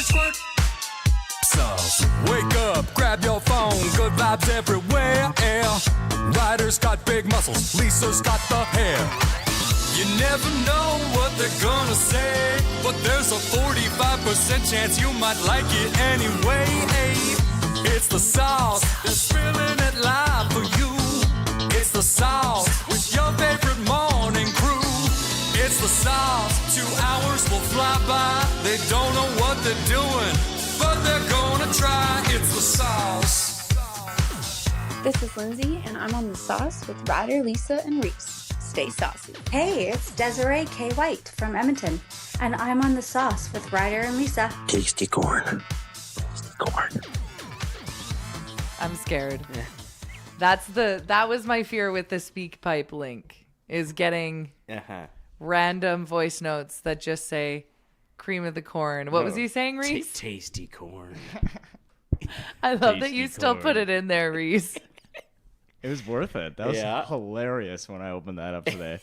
squirt. Sauce. Wake up, grab your phone, good vibes everywhere. Ryder's got big muscles, Lisa's got the hair. You never know what they're gonna say, but there's a 45% chance you might like it anyway. It's the sauce, they're spilling it live for you. It's the sauce with your favorite morning crew. It's the sauce, 2 hours will fly by. They don't know what they're doing, but they're gonna try. It's the sauce. This is Lindsay, and I'm on the sauce with Ryder, Lisa, and Reece. Stay saucy. Hey, it's Desiree K. White from Edmonton, and I'm on the sauce with Ryder and Lisa. Tasty corn. Tasty corn. I'm scared. That was my fear with the speak pipe link, is getting random voice notes that just say cream of the corn. What was he saying, Reese? Tasty corn. I love that you still put it in there, Reese. It was worth it. That was hilarious when I opened that up today.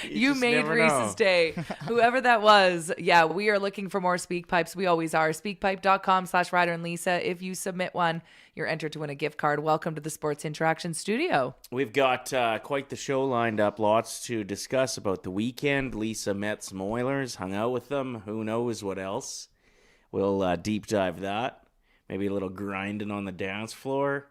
You made Reese's day. Whoever that was. Yeah, we are looking for more speak pipes. We always are. Speakpipe.com/Ryder and Lisa. If you submit one, you're entered to win a gift card. Welcome to the Sports Interaction Studio. We've got quite the show lined up. Lots to discuss about the weekend. Lisa met some Oilers, hung out with them. Who knows what else? We'll deep dive that. Maybe a little grinding on the dance floor.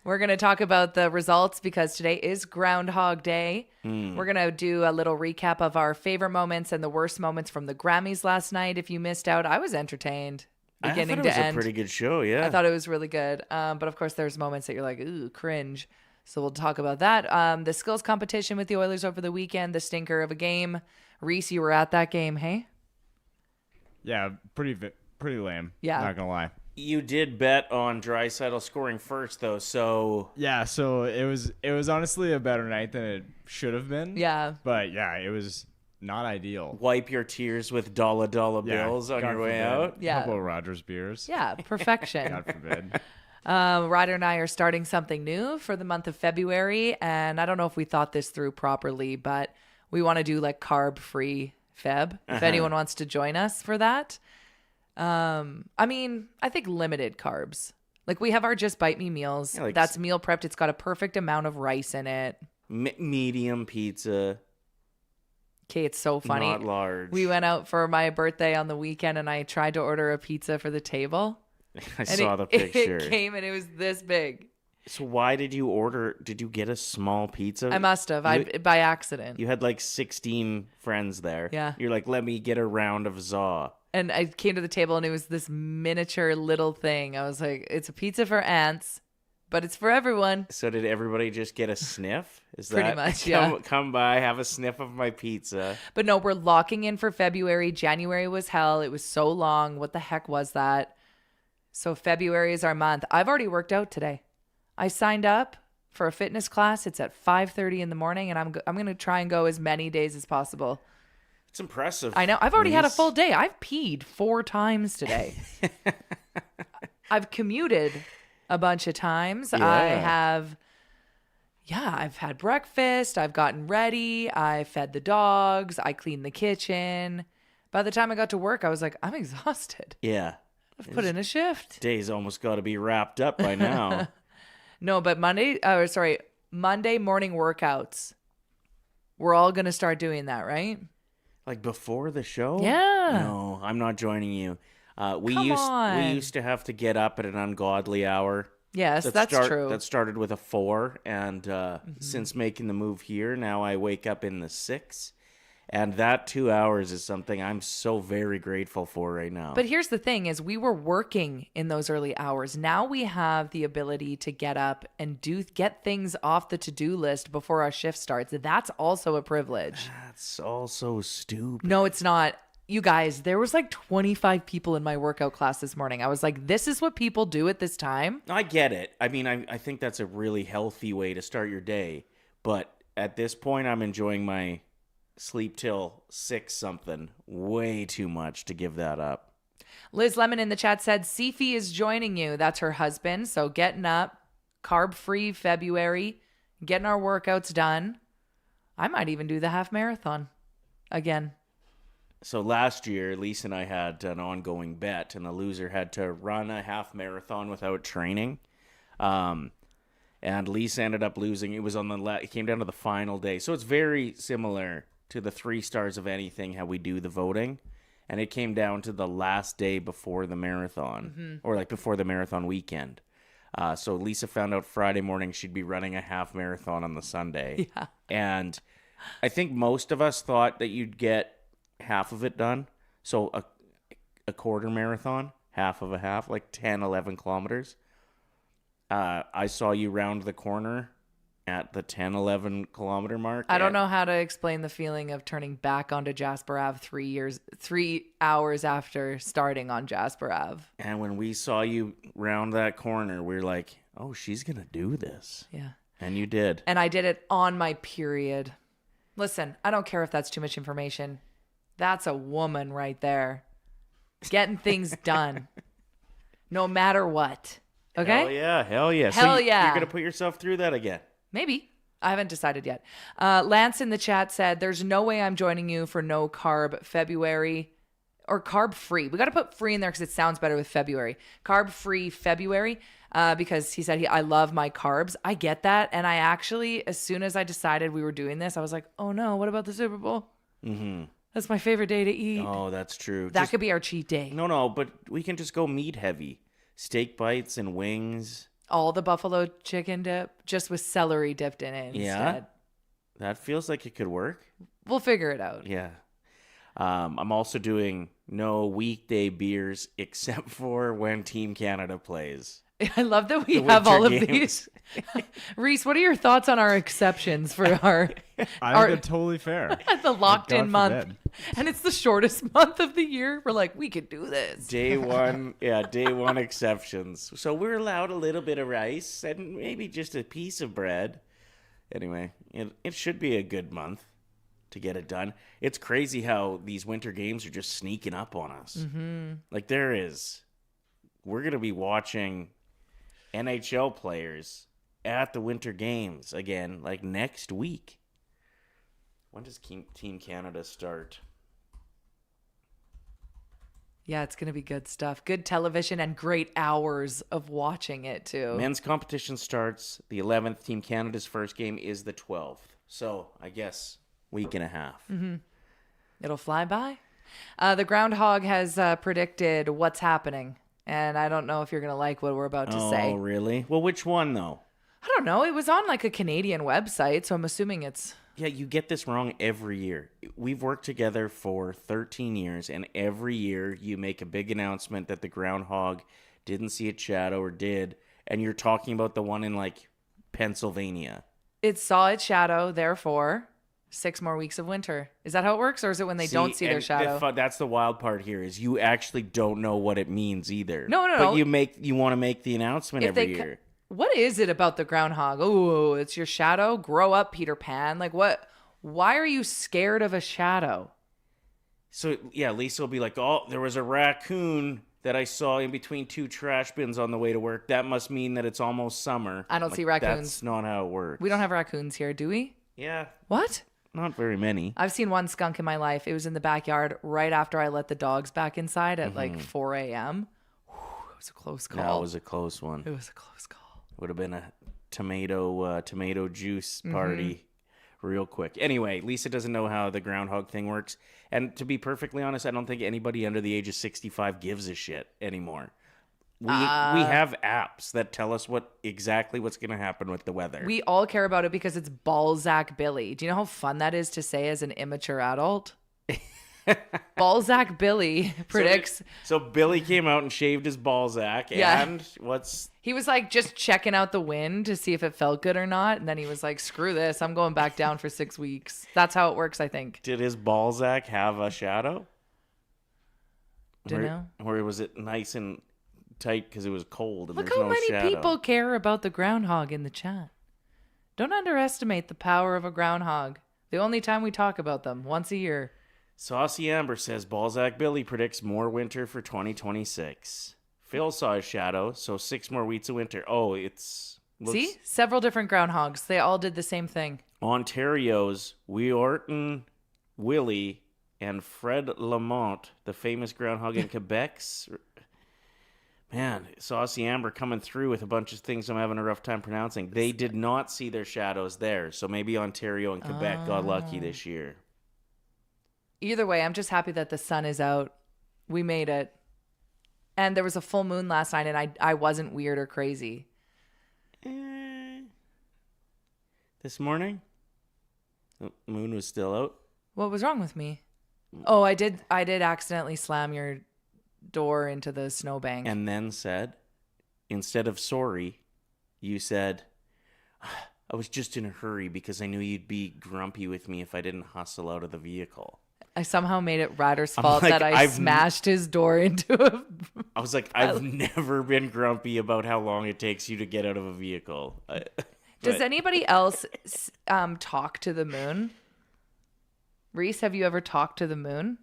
We're going to talk about the results because today is Groundhog Day. We're going to do a little recap of our favorite moments and the worst moments from the Grammys last night. If you missed out, I was entertained beginning to end. I thought it was a pretty good show, yeah. I thought it was really good. But of course, there's moments that you're like, ooh, cringe. So we'll talk about that. The skills competition with the Oilers over the weekend, the stinker of a game. Reese, you were at that game, hey? Yeah, pretty lame. Yeah. Not going to lie. You did bet on Draisaitl scoring first, though, so... Yeah, so it was honestly a better night than it should have been. Yeah. But, yeah, it was not ideal. Wipe your tears with dollar bills on your way out. Yeah. A couple of Rogers beers. Yeah, perfection. God forbid. Ryder and I are starting something new for the month of February, and I don't know if we thought this through properly, but we want to do, like, carb-free Feb, if anyone wants to join us for that. I mean, I think limited carbs. Like we have our Just Bite Me meals. Yeah, like that's meal prepped. It's got a perfect amount of rice in it. Medium pizza. Okay, it's so funny. Not large. We went out for my birthday on the weekend and I tried to order a pizza for the table. I saw the picture. It came and it was this big. So why did you order? Did you get a small pizza? I must have. By accident. You had like 16 friends there. Yeah. You're like, let me get a round of za. And I came to the table and it was this miniature little thing. I was like, it's a pizza for ants, but it's for everyone. So did everybody just get a sniff? Is Pretty that much, yeah. Come by, have a sniff of my pizza. But no, we're locking in for February. January was hell. It was so long. What the heck was that? So February is our month. I've already worked out today. I signed up for a fitness class. It's at 5:30 in the morning, and I'm going to try and go as many days as possible. It's impressive. I know. I've already had a full day. I've peed 4 times today. I've commuted a bunch of times. Yeah. I've had breakfast. I've gotten ready. I fed the dogs. I cleaned the kitchen. By the time I got to work, I was like, I'm exhausted. Yeah. I've put in a shift. Day's almost got to be wrapped up by now. No, but Monday morning workouts. We're all going to start doing that, right? Like before the show? Yeah. No, I'm not joining you. We Come on. used to have to get up at an ungodly hour. Yes, that's true. That started with a 4, and since making the move here, now I wake up in the 6. And that 2 hours is something I'm so very grateful for right now. But here's the thing is we were working in those early hours. Now we have the ability to get up and get things off the to-do list before our shift starts. That's also a privilege. That's also stupid. No, it's not. You guys, there was like 25 people in my workout class this morning. I was like, this is what people do at this time? I get it. I mean, I think that's a really healthy way to start your day. But at this point, I'm enjoying my sleep till 6 something. Way too much to give that up. Liz Lemon in the chat said, Sifi is joining you. That's her husband. So getting up, carb-free February, getting our workouts done. I might even do the half marathon again. So last year, Lisa and I had an ongoing bet, and the loser had to run a half marathon without training. And Lisa ended up losing. It was on it came down to the final day. So it's very similar to the 3 stars of anything, how we do the voting. And it came down to the last day before the marathon, or like before the marathon weekend. So Lisa found out Friday morning she'd be running a half marathon on the Sunday. Yeah. And I think most of us thought that you'd get half of it done. So a quarter marathon, half of a half, like 10, 11 kilometers. I saw you round the corner at the 10, 11 kilometer mark. I don't know how to explain the feeling of turning back onto Jasper Ave 3 hours after starting on Jasper Ave. And when we saw you round that corner, we were like, oh, she's going to do this. Yeah. And you did. And I did it on my period. Listen, I don't care if that's too much information. That's a woman right there. Getting things done. No matter what. Okay? Hell yeah. Hell yeah. Hell yeah. You're going to put yourself through that again. Maybe. I haven't decided yet. Lance in the chat said, there's no way I'm joining you for no carb February or carb free. We got to put free in there because it sounds better with February. Carb free February because he said, I love my carbs. I get that. And I actually, as soon as I decided we were doing this, I was like, oh no, what about the Super Bowl? Mm-hmm. That's my favorite day to eat. Oh, that's true. That could be our cheat day. No, but we can just go meat heavy. Steak bites and wings. All the buffalo chicken dip, just with celery dipped in it Yeah. instead. That feels like it could work. We'll figure it out. Yeah. I'm also doing no weekday beers except for when Team Canada plays. I love that we The have all of winter these. Reese, what are your thoughts on our exceptions for our I think it's totally fair. the locked in God month? forbid. And it's the shortest month of the year. We're like, we could do this. Day one exceptions. So we're allowed a little bit of rice and maybe just a piece of bread. Anyway, it should be a good month to get it done. It's crazy how these winter games are just sneaking up on us. Mm-hmm. Like we're going to be watching NHL players at the winter games again, like next week. When does Team Canada start? Yeah, it's going to be good stuff. Good television and great hours of watching it, too. Men's competition starts the 11th. Team Canada's first game is the 12th. So, I guess, week and a half. Mm-hmm. It'll fly by. The Groundhog has predicted what's happening. And I don't know if you're going to like what we're about to say. Oh, really? Well, which one, though? I don't know. It was on like a Canadian website, so I'm assuming it's... Yeah, you get this wrong every year. We've worked together for 13 years, and every year you make a big announcement that the Groundhog didn't see its shadow or did, and you're talking about the one in, like, Pennsylvania. It saw its shadow, therefore 6 more weeks of winter. Is that how it works, or is it when they don't see their shadow? That's the wild part here, is you actually don't know what it means either. No. But you want to make the announcement every year. What is it about the groundhog? Oh, it's your shadow? Grow up, Peter Pan. Like, what? Why are you scared of a shadow? So, yeah, Lisa will be like, oh, there was a raccoon that I saw in between 2 trash bins on the way to work. That must mean that it's almost summer. I don't see raccoons. That's not how it works. We don't have raccoons here, do we? Yeah. What? Not very many. I've seen one skunk in my life. It was in the backyard right after I let the dogs back inside at like 4 a.m. It was a close call. That was a close one. It was a close call. Would have been a tomato juice party real quick. Anyway, Lisa doesn't know how the groundhog thing works. And to be perfectly honest, I don't think anybody under the age of 65 gives a shit anymore. We have apps that tell us exactly what's going to happen with the weather. We all care about it because it's Balzac Billy. Do you know how fun that is to say as an immature adult? Balzac Billy predicts. So Billy came out and shaved his Balzac. Yeah. And He was like just checking out the wind to see if it felt good or not. And then he was like, screw this. I'm going back down for 6 weeks. That's how it works, I think. Did his Balzac have a shadow? Don't know. Or was it nice and tight because it was cold and Look there's how no many shadow? people care about the groundhog in the chat. Don't underestimate the power of a groundhog. The only time we talk about them, once a year. Saucy Amber says Balzac Billy predicts more winter for 2026. Phil saw his shadow, so 6 more weeks of winter. Oh, See? Several different groundhogs. They all did the same thing. Ontario's Wee Orton, Willie, and Fred Lamont, the famous groundhog in Quebec's. Man, Saucy Amber coming through with a bunch of things I'm having a rough time pronouncing. They did not see their shadows there, so maybe Ontario and Quebec got lucky this year. Either way, I'm just happy that the sun is out. We made it. And there was a full moon last night, and I wasn't weird or crazy. This morning, the moon was still out. What was wrong with me? Oh, I did accidentally slam your door into the snowbank. And then said, instead of sorry, you said, I was just in a hurry because I knew you'd be grumpy with me if I didn't hustle out of the vehicle. I somehow made it Ryder's fault that I smashed his door into a... I was like, I've never been grumpy about how long it takes you to get out of a vehicle. Does anybody else talk to the moon? Reese, have you ever talked to the moon?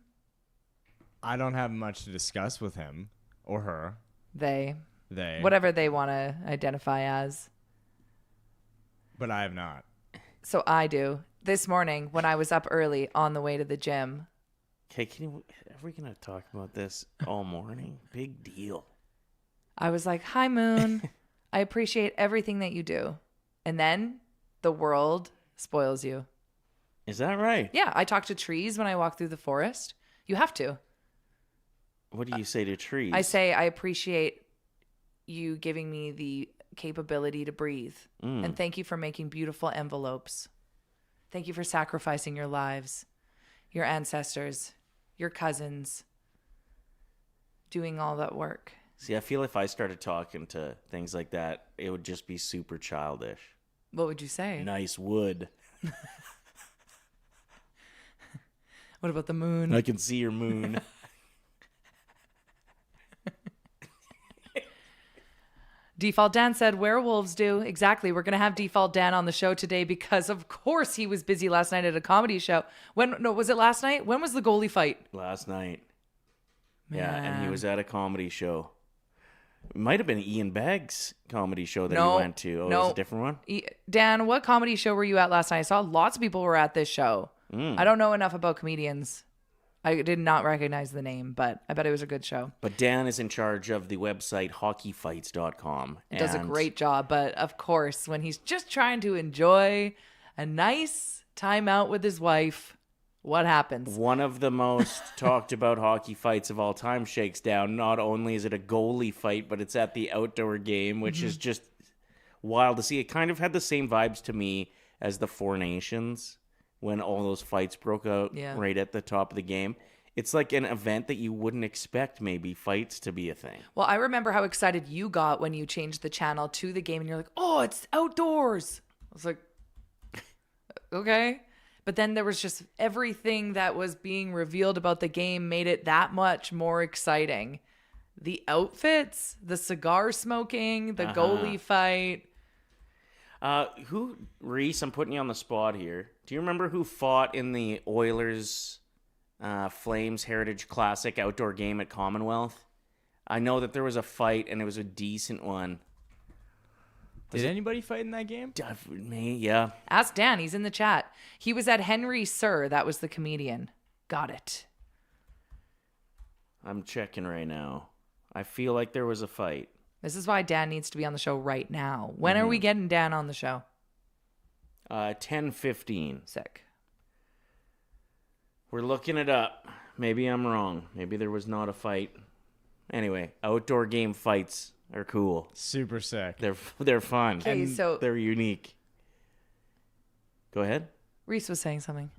I don't have much to discuss with him or her. They. Whatever they want to identify as. But I have not. So I do. This morning, when I was up early on the way to the gym. Okay, are we going to talk about this all morning? Big deal. I was like, hi, moon. I appreciate everything that you do. And then the world spoils you. Is that right? Yeah, I talk to trees when I walk through the forest. You have to. What do you say to trees? I say, I appreciate you giving me the capability to breathe. And thank you for making beautiful envelopes. Thank you for sacrificing your lives, your ancestors, your cousins, doing all that work. See, I feel if I started talking to things like that, it would just be super childish. What would you say? Nice wood. What about the moon? I can see your moon. Default Dan said werewolves do. Exactly. We're going to have Default Dan on the show today because, of course, he was busy last night at a comedy show. Was it last night? When was the goalie fight? Last night. Man. Yeah, and he was at a comedy show. It might have been Ian Bagg's comedy show that he went to. Oh, it was a different one? Dan, what comedy show were you at last night? I saw lots of people were at this show. I don't know enough about comedians. I did not recognize the name, but I bet it was a good show. But Dan is in charge of the website hockeyfights.com. Does a great job, but of course, when he's just trying to enjoy a nice time out with his wife, what happens? One of the most talked about hockey fights of all time shakes down. Not only is it a goalie fight, but it's at the outdoor game, which is just wild to see. It kind of had the same vibes to me as the Four Nations when all those fights broke out right at the top of the game. It's like an event that you wouldn't expect maybe fights to be a thing. Well, I remember how excited you got when you changed the channel to the game and you're like, oh, it's outdoors. I was like, okay. But then there was just everything that was being revealed about the game made it that much more exciting. The outfits, the cigar smoking, the goalie fight. Reese, I'm putting you on the spot here. Do you remember who fought in the Oilers Flames Heritage Classic outdoor game at Commonwealth? I know that there was a fight and it was a decent one. Did anybody fight in that game? Me, yeah. Ask Dan, he's in the chat. He was at Henry Sir, that was the comedian. Got it. I'm checking right now. I feel like there was a fight. This is why Dan needs to be on the show right now. When are we getting Dan on the show? 10:15. Sick. We're looking it up. Maybe I'm wrong. Maybe there was not a fight. Anyway, outdoor game fights are cool. Super sick. They're fun. Okay, so they're unique. Go ahead. Reese was saying something.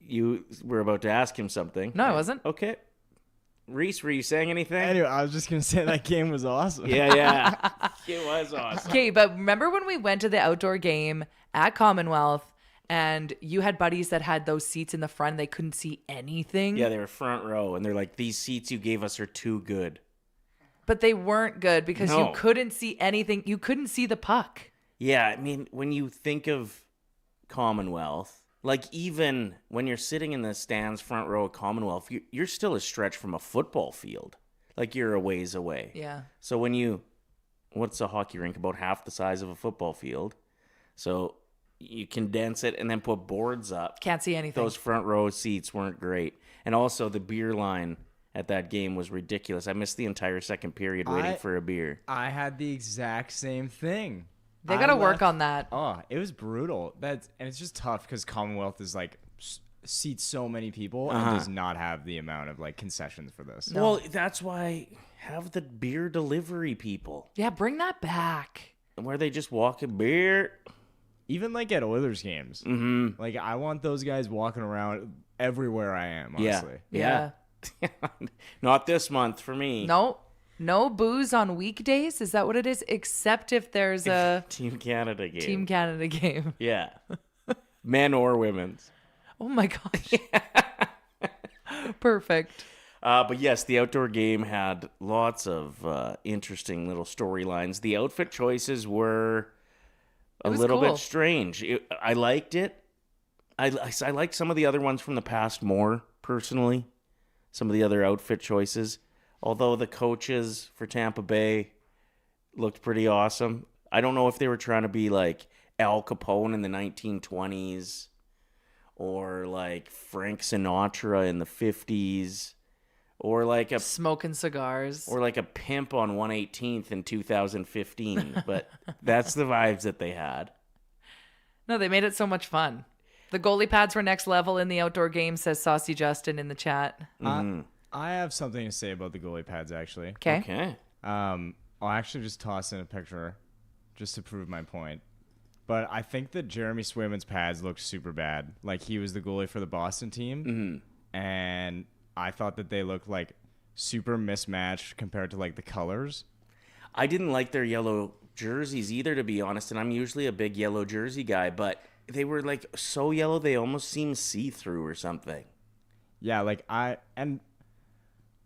You were about to ask him something. No, I wasn't. Okay. Reese, were you saying anything? Anyway, I was just going to say that game was awesome. Yeah. It was awesome. Okay, but remember when we went to the outdoor game at Commonwealth and you had buddies that had those seats in the front and they couldn't see anything? Yeah, they were front row and they're like, these seats you gave us are too good. But they weren't good because you couldn't see anything. You couldn't see the puck. Yeah, I mean, when you think of Commonwealth, like even when you're sitting in the stands front row at Commonwealth, you're still a stretch from a football field. Like you're a ways away. Yeah. So when what's a hockey rink? About half the size of a football field. So you condense it and then put boards up. Can't see anything. Those front row seats weren't great. And also the beer line at that game was ridiculous. I missed the entire second period waiting for a beer. I had the exact same thing. They got to work on that. Oh, it was brutal. And it's just tough because Commonwealth is like seats so many people and does not have the amount of like concessions for this. No. Well, that's why have the beer delivery people. Yeah, bring that back. Where they just walk a beer. Even like at Oilers games. Mm-hmm. Like I want those guys walking around everywhere I am, honestly. Yeah. Not this month for me. No booze on weekdays. Is that what it is? Except if there's a Team Canada game. Yeah. Men or women's. Oh my gosh. Perfect. But yes, the outdoor game had lots of interesting little storylines. The outfit choices were a little bit strange. I liked it. I liked some of the other ones from the past more, personally. Some of the other outfit choices. Although the coaches for Tampa Bay looked pretty awesome. I don't know if they were trying to be like Al Capone in the 1920s or like Frank Sinatra in the 50s or like a smoking cigars or like a pimp on 118th in 2015. But that's the vibes that they had. No, they made it so much fun. The goalie pads were next level in the outdoor game, says Saucy Justin in the chat. I have something to say about the goalie pads, actually. Okay. I'll actually just toss in a picture just to prove my point. But I think that Jeremy Swayman's pads looked super bad. Like, he was the goalie for the Boston team. Mm-hmm. And I thought that they looked, like, super mismatched compared to, like, the colors. I didn't like their yellow jerseys either, to be honest. And I'm usually a big yellow jersey guy. But they were, like, so yellow they almost seemed see-through or something. Yeah, like, I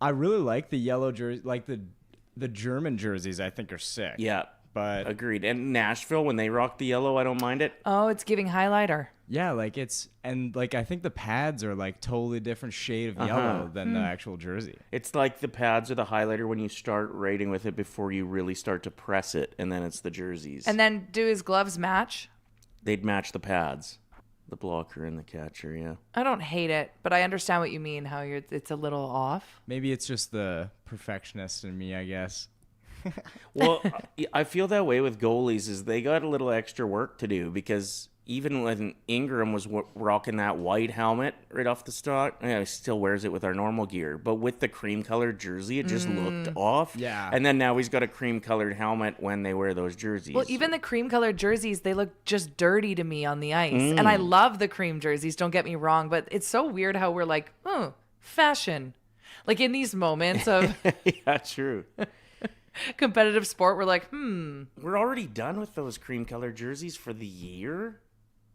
really like the yellow jersey. Like, the German jerseys, I think, are sick. Yeah. But agreed. And Nashville, when they rock the yellow, I don't mind it. Oh, it's giving highlighter. Yeah, like I think the pads are like totally different shade of yellow than the actual jersey. It's like the pads or the highlighter when you start writing with it before you really start to press it, and then it's the jerseys. And then do his gloves match? They'd match the pads, the blocker and the catcher. Yeah. I don't hate it, but I understand what you mean. How it's a little off. Maybe it's just the perfectionist in me, I guess. Well, I feel that way with goalies is they got a little extra work to do because even when Ingram was rocking that white helmet right off the start, he still wears it with our normal gear. But with the cream-colored jersey, it just looked off. Yeah. And then now he's got a cream-colored helmet when they wear those jerseys. Well, even the cream-colored jerseys, they look just dirty to me on the ice. And I love the cream jerseys, don't get me wrong. But it's so weird how we're like, fashion. Like in these moments of... Yeah, true. competitive sport, we're like, We're already done with those cream-colored jerseys for the year?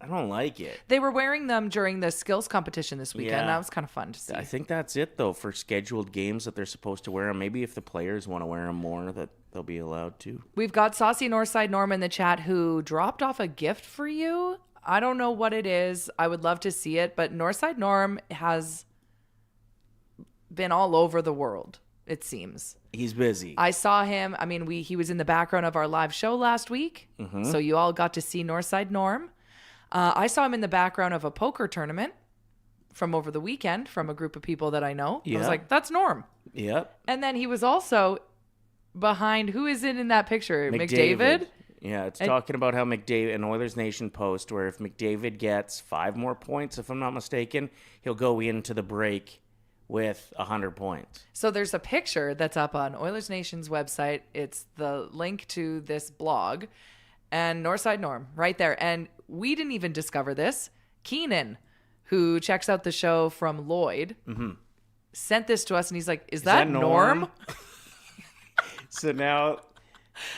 I don't like it. They were wearing them during the skills competition this weekend. Yeah. That was kind of fun to see. I think that's it, though, for scheduled games that they're supposed to wear them. Maybe if the players want to wear them more, that they'll be allowed to. We've got Saucy Northside Norm in the chat who dropped off a gift for you. I don't know what it is. I would love to see it, but Northside Norm has been all over the world, it seems. He's busy. I saw him. I mean, he was in the background of our live show last week. Mm-hmm. So you all got to see Northside Norm. I saw him in the background of a poker tournament from over the weekend from a group of people that I know. Yeah. I was like, that's Norm. Yep. And then he was also behind, who is it in that picture? McDavid? Yeah, it's talking about how McDavid, an Oilersnation post, where if McDavid gets 5 more points, if I'm not mistaken, he'll go into the break with 100 points. So there's a picture that's up on Oilers Nation's website. It's the link to this blog and Northside Norm right there. And we didn't even discover this. Keenan, who checks out the show from Lloyd, sent this to us and he's like, is that Norm? So now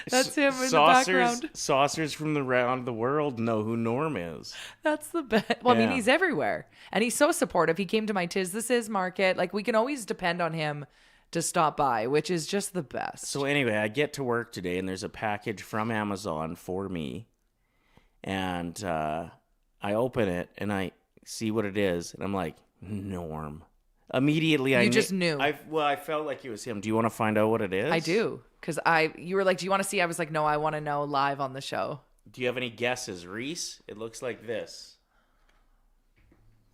that's him in the background. Saucers from around the world know who Norm is. That's the best. Well, I mean, he's everywhere. And he's so supportive. He came to my Tis This Is market. Like, we can always depend on him to stop by, which is just the best. So anyway, I get to work today, and there's a package from Amazon for me. And I open it, and I see what it is. And I'm like, Norm. Immediately, I just knew. I felt like it was him. Do you want to find out what it is? I do. Because you were like, do you want to see? I was like, no, I want to know live on the show. Do you have any guesses, Reese? It looks like this.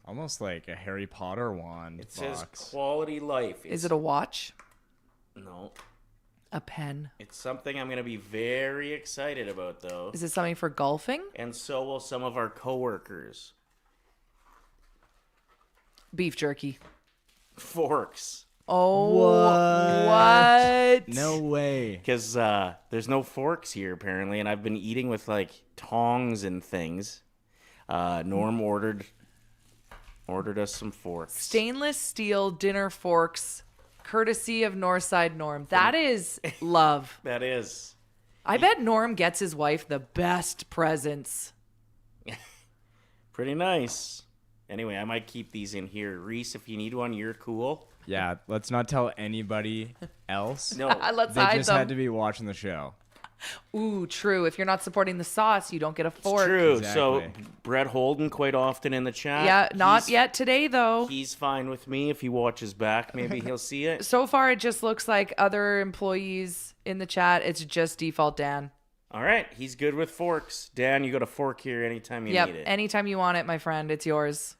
Almost like a Harry Potter wand. It says box. quality life. Is it a watch? No. A pen? It's something I'm going to be very excited about, though. Is it something for golfing? And so will some of our coworkers. Beef jerky. Forks. Oh, what? No way. Because there's no forks here, apparently, and I've been eating with, like, tongs and things. Norm ordered us some forks. Stainless steel dinner forks, courtesy of Northside Norm. That is love. That is. I bet Norm gets his wife the best presents. Pretty nice. Anyway, I might keep these in here. Reese, if you need one, you're cool. Yeah, let's not tell anybody else. No. Let's They hide just them. had to be watching the show. Ooh, true. If you're not supporting the sauce, you don't get a It's fork. true. Exactly. So Brett Holden quite often in the chat. Yeah, not He's- yet today, though. He's fine with me. If he watches back, maybe he'll see it. So far, it just looks like other employees in the chat. It's just default Dan. All right, he's good with forks. Dan, you got a fork here anytime you Yep. need it. Anytime you want it, my friend, it's yours.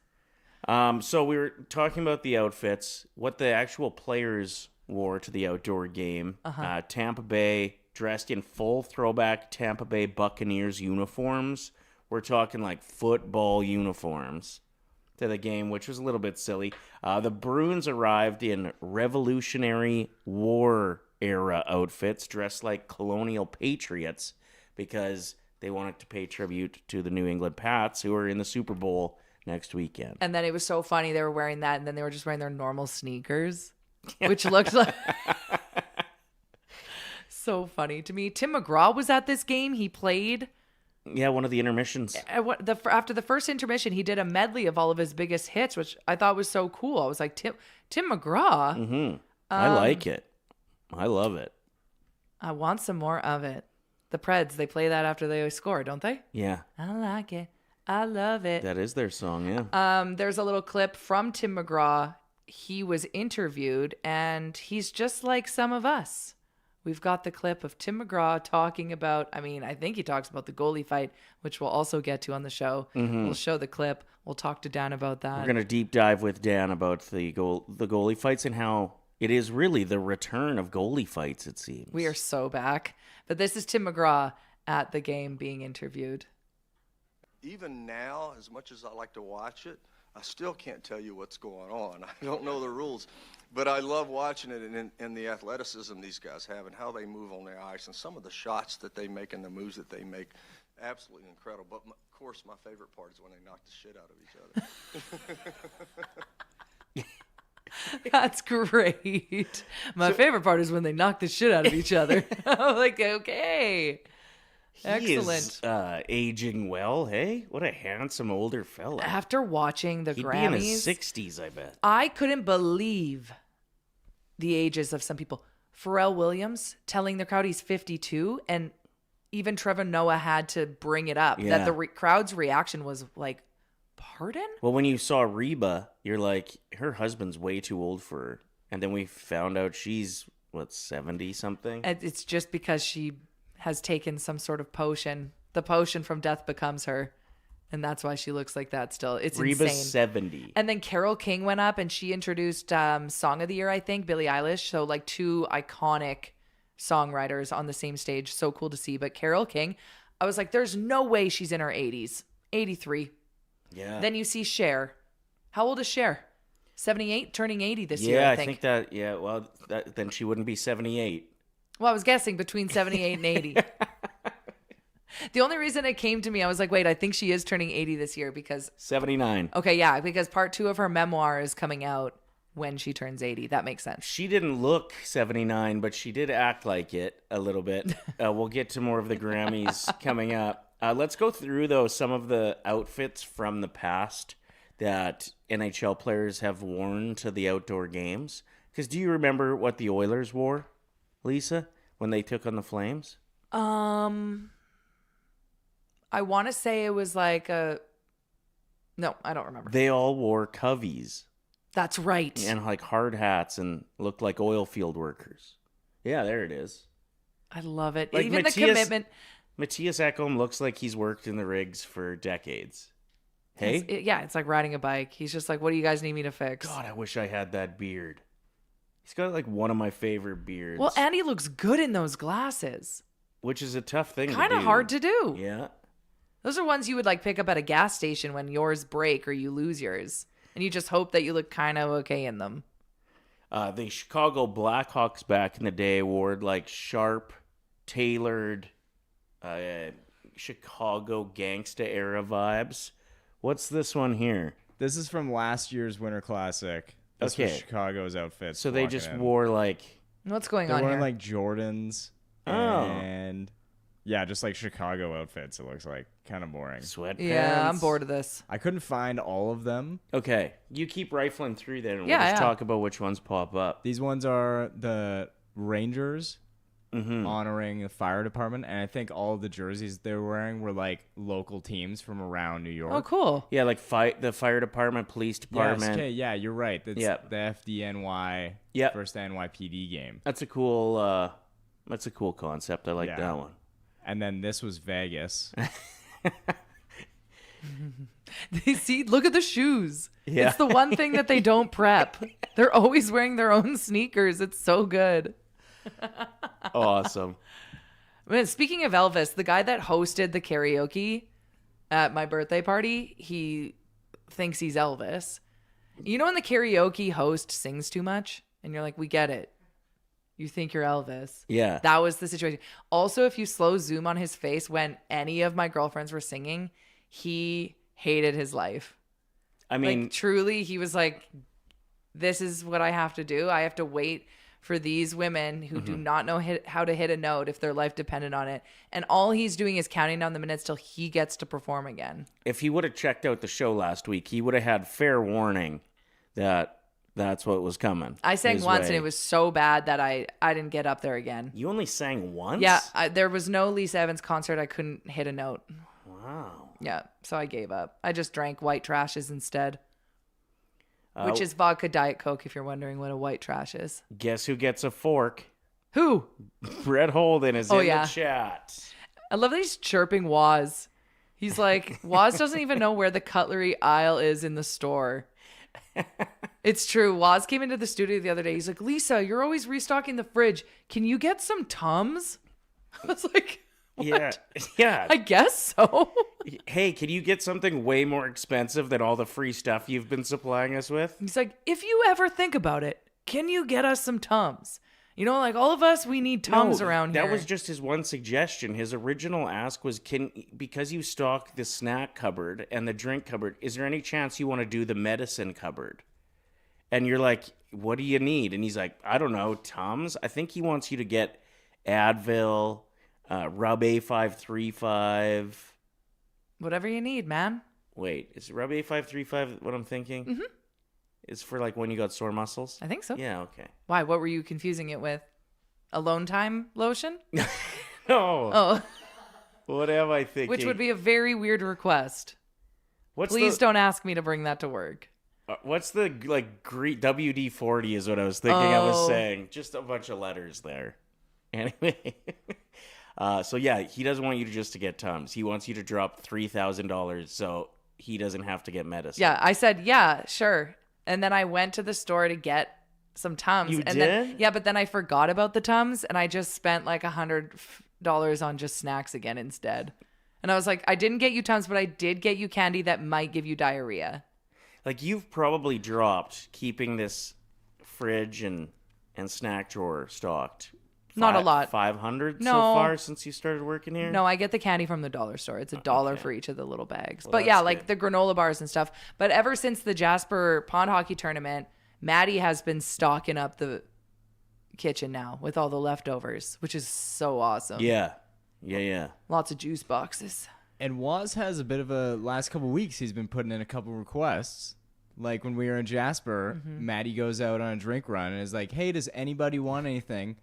So we were talking about the outfits, what the actual players wore to the outdoor game. Tampa Bay dressed in full throwback Tampa Bay Buccaneers uniforms. We're talking like football uniforms to the game, which was a little bit silly. The Bruins arrived in Revolutionary War era outfits, dressed like colonial patriots because they wanted to pay tribute to the New England Pats, who are in the Super Bowl next weekend. And then it was so funny. They were wearing that, and then they were just wearing their normal sneakers, which looked like so funny to me. Tim McGraw was at this game. He played. Yeah, one of the intermissions. After the first intermission, he did a medley of all of his biggest hits, which I thought was so cool. I was like, Tim McGraw. Mm-hmm. I like it. I love it. I want some more of it. The Preds, they play that after they score, don't they? Yeah, I like it. I love it. that is their song, yeah. There's a little clip from Tim McGraw. He was interviewed, and he's just like some of us. We've got the clip of Tim McGraw talking about, I think he talks about the goalie fight, which we'll also get to on the show. We'll show the clip. We'll talk to Dan about that. We're going to deep dive with Dan about the goalie fights and how it is really the return of goalie fights, it seems. We are so back. But this is Tim McGraw at the game being interviewed. Even now, as much as I like to watch it, I still can't tell you what's going on. I don't know the rules, but I love watching it and the athleticism these guys have and how they move on the ice and some of the shots that they make and the moves that they make. Absolutely incredible. But of course, my favorite part is when they knock the shit out of each other. That's great. My favorite part is when they knock the shit out of each other. I'm like, okay. He Excellent. is aging well, hey? What a handsome older fella. After watching the He'd Grammys, be in his 60s, I bet. I couldn't believe the ages of some people. Pharrell Williams telling the crowd he's 52, and even Trevor Noah had to bring it up. Yeah. That the crowd's reaction was like, pardon? Well, when you saw Reba, you're like, her husband's way too old for her. And then we found out she's, 70-something? And it's just because she has taken some sort of potion. The potion from death becomes her. And that's why she looks like that still. It's Reba's insane. 70. And then Carole King went up and she introduced Song of the Year, I think, Billie Eilish. So like two iconic songwriters on the same stage. So cool to see. But Carole King, I was like, there's no way she's in her 80s. 83. Yeah. Then you see Cher. How old is Cher? 78, turning 80 this year, I think. Then she wouldn't be 78. Well, I was guessing between 78 and 80. The only reason it came to me, I was like, wait, I think she is turning 80 this year because... 79. Okay, yeah, because part 2 of her memoir is coming out when she turns 80. That makes sense. She didn't look 79, but she did act like it a little bit. We'll get to more of the Grammys coming up. Let's go through, though, some of the outfits from the past that NHL players have worn to the outdoor games. Because do you remember what the Oilers wore, Lisa, when they took on the Flames? I want to say it was like No, I don't remember. They all wore coveys. That's right. And like hard hats and looked like oil field workers. Yeah, there it is. I love it. Like Even Matthias- the commitment. Matthias Ekholm looks like he's worked in the rigs for decades. Hey? It's like riding a bike. He's just like, what do you guys need me to fix? God, I wish I had that beard. He's got like one of my favorite beards. Well, and he looks good in those glasses. Which is a tough thing to do. Kind of hard to do. Yeah. Those are ones you would like pick up at a gas station when yours break or you lose yours. And you just hope that you look kind of okay in them. The Chicago Blackhawks back in the day wore like sharp, tailored Chicago gangsta era vibes. What's this one here? This is from last year's Winter Classic. This was Chicago's outfit. So they just wore like... What's going They're on wearing here? like Jordans. Oh. And yeah, just like Chicago outfits, it looks like. Kind of boring. Sweatpants. Yeah, I'm bored of this. I couldn't find all of them. Okay, you keep rifling through there and Yeah, we'll just yeah. talk about which ones pop up. These ones are the Rangers honoring the fire department, and I think all of the jerseys they were wearing were like local teams from around New York. Oh, cool. Yeah, like the fire department, police Yes, department. okay, yeah, you're right. That's Yep. the FDNY Yep. versus the NYPD game. That's a cool concept. I like Yeah. that one. And then this was Vegas. See, look at the shoes. Yeah. It's the one thing that they don't prep. They're always wearing their own sneakers. It's so good. Awesome. Man, speaking of Elvis, the guy that hosted the karaoke at my birthday party, he thinks he's Elvis. You know when the karaoke host sings too much? And you're like, we get it. You think you're Elvis. Yeah. That was the situation. Also, if you slow zoom on his face when any of my girlfriends were singing, he hated his life. I mean, Like, truly, he was like, this is what I have to do. I have to wait for these women who do not know how to hit a note if their life depended on it. And all he's doing is counting down the minutes till he gets to perform again. if he would have checked out the show last week, he would have had fair warning that that's what was coming. I sang his once way. and it was so bad that I didn't get up there again. You only sang once? Yeah, there was no Lisa Evans concert. I couldn't hit a note. Wow. Yeah, so I gave up. I just drank white trashes instead. Which is vodka Diet Coke, if you're wondering what a white trash is. Guess who gets a fork? Who? Brett Holden is in yeah. the chat. I love that he's chirping Waz. He's like, Waz doesn't even know where the cutlery aisle is in the store. It's true. Waz came into the studio the other day. He's like, Lisa, you're always restocking the fridge. Can you get some Tums? I was like, what? Yeah. I guess so. Hey, can you get something way more expensive than all the free stuff you've been supplying us with? He's like, if you ever think about it, can you get us some Tums? You know, like all of us, we need Tums around here. That was just his one suggestion. His original ask was, because you stock the snack cupboard and the drink cupboard, is there any chance you want to do the medicine cupboard? And you're like, what do you need? And he's like, I don't know, Tums? I think he wants you to get Advil, Rub A535. Whatever you need, man. Wait, is Rub A535 what I'm thinking? Mm-hmm. It's for like when you got sore muscles? I think so. Yeah, okay. Why? What were you confusing it with? Alone time lotion? No. Oh, What am I thinking? which would be a very weird request. Please don't ask me to bring that to work. What's the like WD-40 is what I was thinking. I was Oh. saying just a bunch of letters there. Anyway, so yeah, he doesn't want you to get Tums. He wants you to drop $3,000 so he doesn't have to get medicine. Yeah, I said, yeah, sure. And then I went to the store to get some Tums. You and Then, did? yeah, but then I forgot about the Tums and I just spent like $100 on just snacks again instead. And I was like, I didn't get you Tums, but I did get you candy that might give you diarrhea. Like you've probably dropped keeping this fridge and snack drawer stocked. Not a lot. 500 so No. far since you started working here? No, I get the candy from the dollar store. It's $1 for each of the little bags. But that's yeah, like good. the granola bars and stuff. But ever since the Jasper Pond Hockey Tournament, Maddie has been stocking up the kitchen now with all the leftovers, which is so awesome. Yeah. Yeah. Lots of juice boxes. And Waz has a bit of a last couple weeks. He's been putting in a couple requests. Like when we were in Jasper, Maddie goes out on a drink run and is like, hey, does anybody want anything?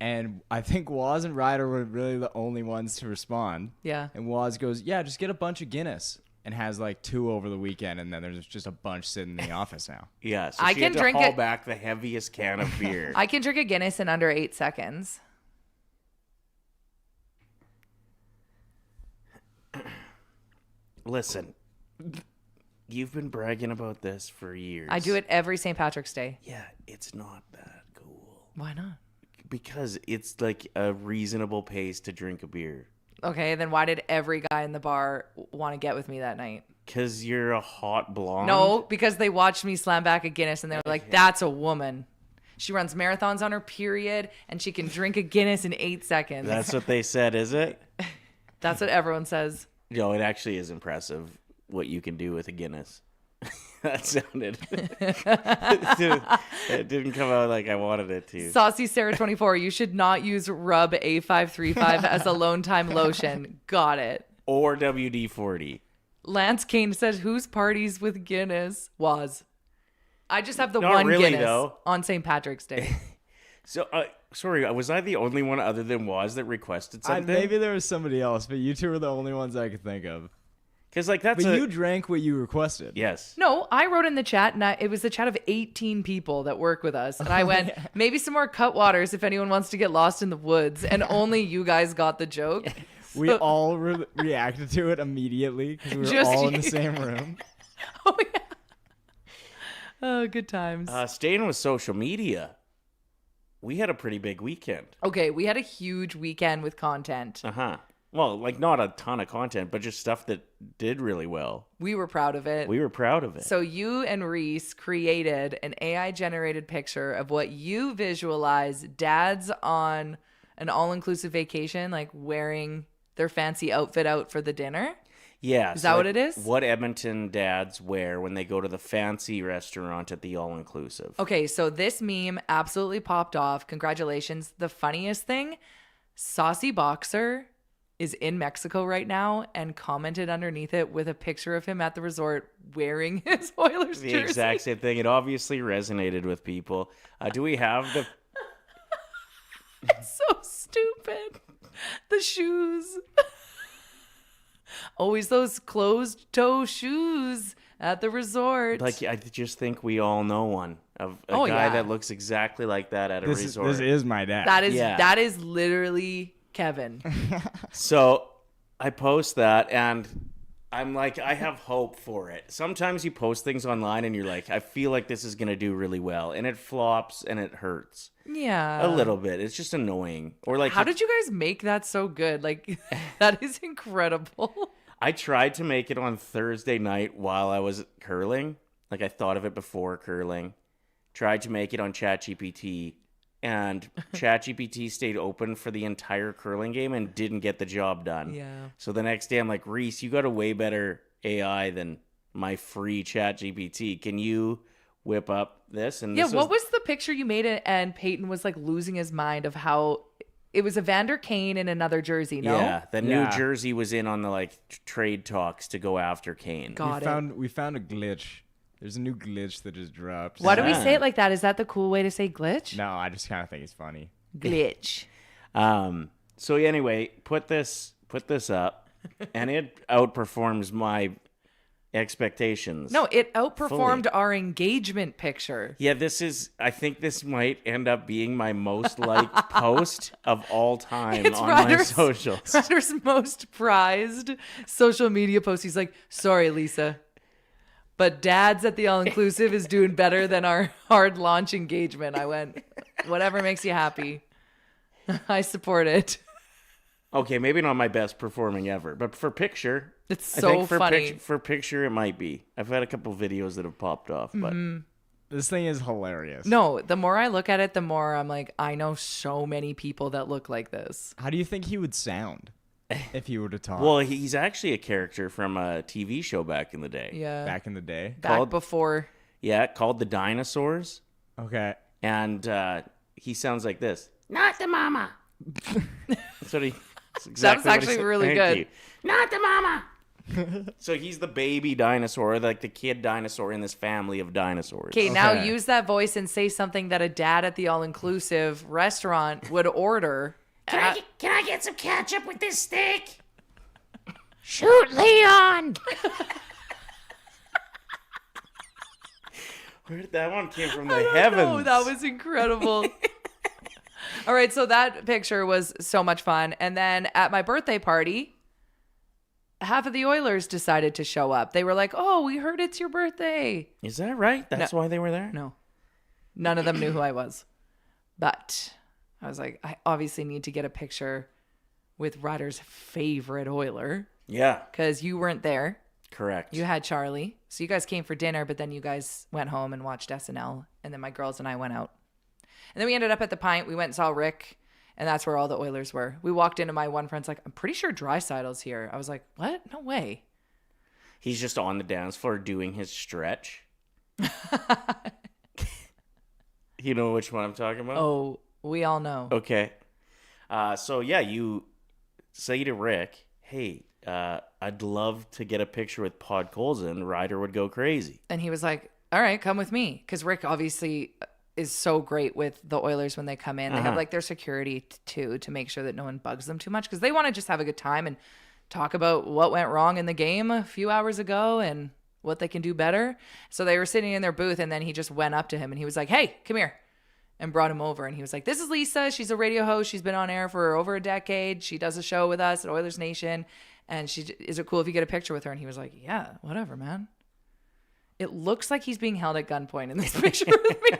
And I think Waz and Ryder were really the only ones to respond. Yeah. And Waz goes, yeah, just get a bunch of Guinness. And has like 2 over the weekend. And then there's just a bunch sitting in the office now. Yeah, so I she can had to drink haul it- back the heaviest can of beer. I can drink a Guinness in under 8 seconds. Listen, you've been bragging about this for years. I do it every St. Patrick's Day. Yeah, it's not that cool. Why not? Because it's like a reasonable pace to drink a beer. Okay, then why did every guy in the bar want to get with me that night? Because you're a hot blonde? No, because they watched me slam back a Guinness and they were like, that's a woman. She runs marathons on her period and she can drink a Guinness in 8 seconds. That's what they said, is it? That's what everyone says. No, it actually is impressive what you can do with a Guinness. That sounded... it didn't come out like I wanted it to. Saucy Sarah 24, you should not use Rub A535 as a lone time lotion. Got it. Or WD-40. Lance Kane says, whose parties with Guinness was? I just have the Not one really, Guinness though. on St. Patrick's Day. So, sorry, was I the only one other than Waz that requested something? Maybe there was somebody else, but you two were the only ones I could think of. Because, like, that's But you drank what you requested. Yes. No, I wrote in the chat, and it was the chat of 18 people that work with us. And I went, maybe some more Cutwaters if anyone wants to get lost in the woods. And only you guys got the joke. We all reacted to it immediately because we were Just all in the you. same room. Oh, yeah. Oh, good times. Staying with social media, we had a pretty big weekend. Okay, we had a huge weekend with content. Uh-huh. Well, like, not a ton of content, but just stuff that did really well. We were proud of it. We were proud of it. So you and Reese created an AI-generated picture of what you visualize dads on an all-inclusive vacation, like wearing their fancy outfit out for the dinner. Yeah. Is that what it is? What Edmonton dads wear when they go to the fancy restaurant at the all-inclusive. Okay, so this meme absolutely popped off. Congratulations. The funniest thing, Saucy Boxer is in Mexico right now and commented underneath it with a picture of him at the resort wearing his Oilers The jersey. exact same thing. It obviously resonated with people. Do we have the... So stupid. The shoes. Always those closed-toe shoes at the resort. Like, I just think we all know one of a Oh, guy yeah. that looks exactly like that at a resort. This is my dad. That is literally Kevin. So I post that and I'm like, I have hope for it. Sometimes you post things online and you're like, I feel like this is going to do really well. And it flops and it hurts Yeah. a little bit. It's just annoying. Or like, How did you guys make that so good? Like, that is incredible. I tried to make it on Thursday night while I was curling. Like, I thought of it before curling. Tried to make it on ChatGPT. And ChatGPT stayed open for the entire curling game and didn't get the job done. Yeah. So the next day I'm like, Reese, you got a way better AI than my free ChatGPT. Can you whip up this? And Yeah, this what was the picture you made it and Peyton was like losing his mind of how it was Evander Kane in another jersey, no? Yeah, the New Yeah. Jersey was in on the like trade talks to go after Kane. Got it. We found a glitch. There's a new glitch that just dropped. Why do we say it like that? Is that the cool way to say glitch? No, I just kind of think it's funny. Glitch. So anyway, put this up, and it outperforms my expectations. No, it outperformed Fully. our engagement picture. Yeah, I think this might end up being my most liked post of all time It's on my Ryder's, socials. Ryder's most prized social media post. He's like, sorry, Lisa, but dads at the all-inclusive is doing better than our hard launch engagement. I went, whatever makes you happy. I support it. Okay, maybe not my best performing ever, but for picture, It's I so think funny. For picture, it might be. I've had a couple videos that have popped off, but This thing is hilarious. No, the more I look at it, the more I'm like, I know so many people that look like this. How do you think he would sound if he were to talk? well, he's actually a character from a TV show back in the day. Yeah. back in the day. Back called- before. Yeah, called The Dinosaurs, Okay. and he sounds like this. Not the mama. That's what he. That's exactly what he actually said. really Thank good. you. Not the mama. So he's the baby dinosaur, like the kid dinosaur in this family of dinosaurs. Okay, now Okay. use that voice and say something that a dad at the all-inclusive restaurant would order. Can I get some ketchup with this steak? Shoot Leon. Where did that one came from? The heavens. Oh, that was incredible. All right, so that picture was so much fun. And then at my birthday party, half of the Oilers decided to show up. They were like, "Oh, we heard it's your birthday." Is that right? That's why they were there? No. None of them knew who I was. But I was like, I obviously need to get a picture with Ryder's favorite Oiler. Yeah. Because you weren't there. Correct. You had Charlie. So you guys came for dinner, but then you guys went home and watched SNL. And then my girls and I went out. And then we ended up at the Pint. We went and saw Rick. And that's where all the Oilers were. We walked into my one friend's like, I'm pretty sure Dreisaitl's here. I was like, what? No way. He's just on the dance floor doing his stretch. You know which one I'm talking about? Oh, we all know. Okay. So, yeah, you say to Rick, hey, I'd love to get a picture with Pod Colson. Ryder would go crazy. And he was like, all right, come with me. Because Rick obviously is so great with the Oilers when they come in. They have like their security too to make sure that no one bugs them too much because they want to just have a good time and talk about what went wrong in the game a few hours ago and what they can do better. So they were sitting in their booth and then he just went up to him and he was like, hey, come here, and brought him over. And he was like, this is Lisa. She's a radio host. She's been on air for over a decade. She does a show with us at Oilersnation. And is it cool if you get a picture with her? And he was like, yeah, whatever, man. It looks like he's being held at gunpoint in this picture with me.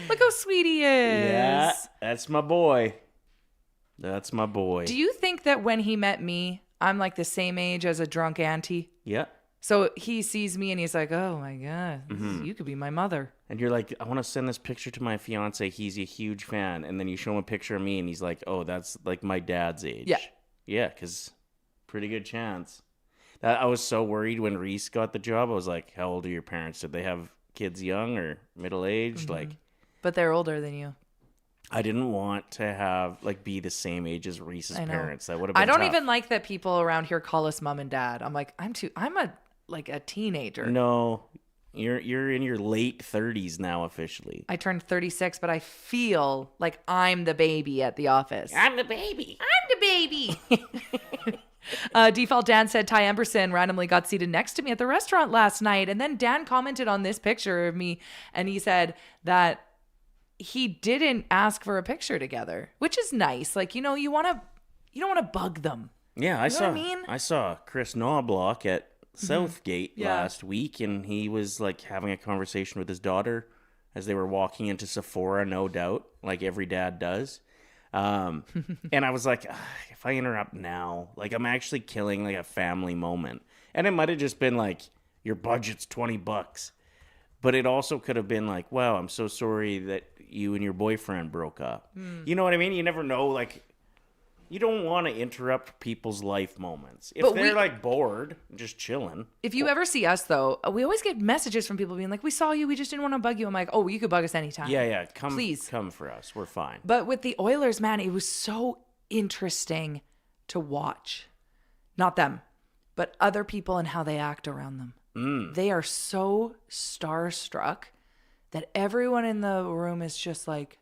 Look how sweet he is. Yeah, that's my boy. That's my boy. Do you think that when he met me, I'm like the same age as a drunk auntie? Yeah. So he sees me and he's like, oh my God, you could be my mother. And you're like, I want to send this picture to my fiance. He's a huge fan. And then you show him a picture of me and he's like, oh, that's like my dad's age. Yeah. Yeah, because pretty good chance. I was so worried when Reese got the job. I was like, how old are your parents? Did they have kids young or middle-aged? Like, But they're older than you. I didn't want to have be the same age as Reese's parents. That would have been I don't tough. even like that people around here call us mom and dad. I'm like, I'm a teenager. No, you're in your late 30s now officially. I turned 36, but I feel like I'm the baby at the office. I'm the baby. I'm the baby. Default Dan said Ty Emberson randomly got seated next to me at the restaurant last night. And then Dan commented on this picture of me and he said that he didn't ask for a picture together, which is nice. Like, you don't want to bug them. Yeah, I You know saw what I mean? I saw Chris Knobloch at Southgate last week, and he was like having a conversation with his daughter as they were walking into Sephora, no doubt, like every dad does. And I was like, if I interrupt now, like I'm actually killing like a family moment. And it might have just been like, your budget's $20. But it also could have been like, wow, I'm so sorry that you and your boyfriend broke up. You know what I mean? You never know, like, you don't want to interrupt people's life moments. If they're like bored, just chilling. If you ever see us, though, we always get messages from people being like, we saw you, we just didn't want to bug you. I'm like, oh, you could bug us anytime. Yeah, Please. Come for us. We're fine. But with the Oilers, man, it was so interesting to watch. Not them, but other people and how they act around them. They are so starstruck that everyone in the room is just like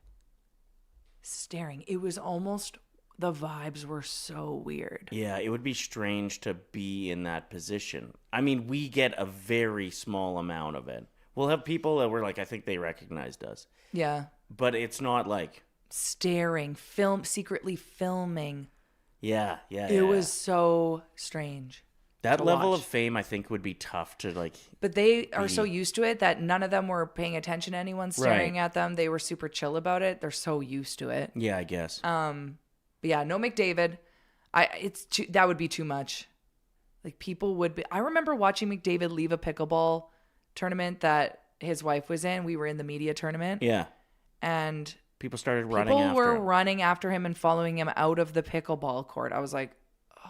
staring. It was almost, the vibes were so weird. Yeah, it would be strange to be in that position. I mean, we get a very small amount of it. We'll have people that were like, I think they recognized us. Yeah. But it's not like Staring, secretly filming. Yeah. It was so strange. That to level watch. of fame, I think, would be tough to like. But they are so used to it that none of them were paying attention to anyone staring at them. They were super chill about it. They're so used to it. Yeah, I guess. But yeah, no McDavid. That would be too much. Like people would be. I remember watching McDavid leave a pickleball tournament that his wife was in. We were in the media tournament. Yeah. And people started running people after were him. running after him and following him out of the pickleball court. I was like,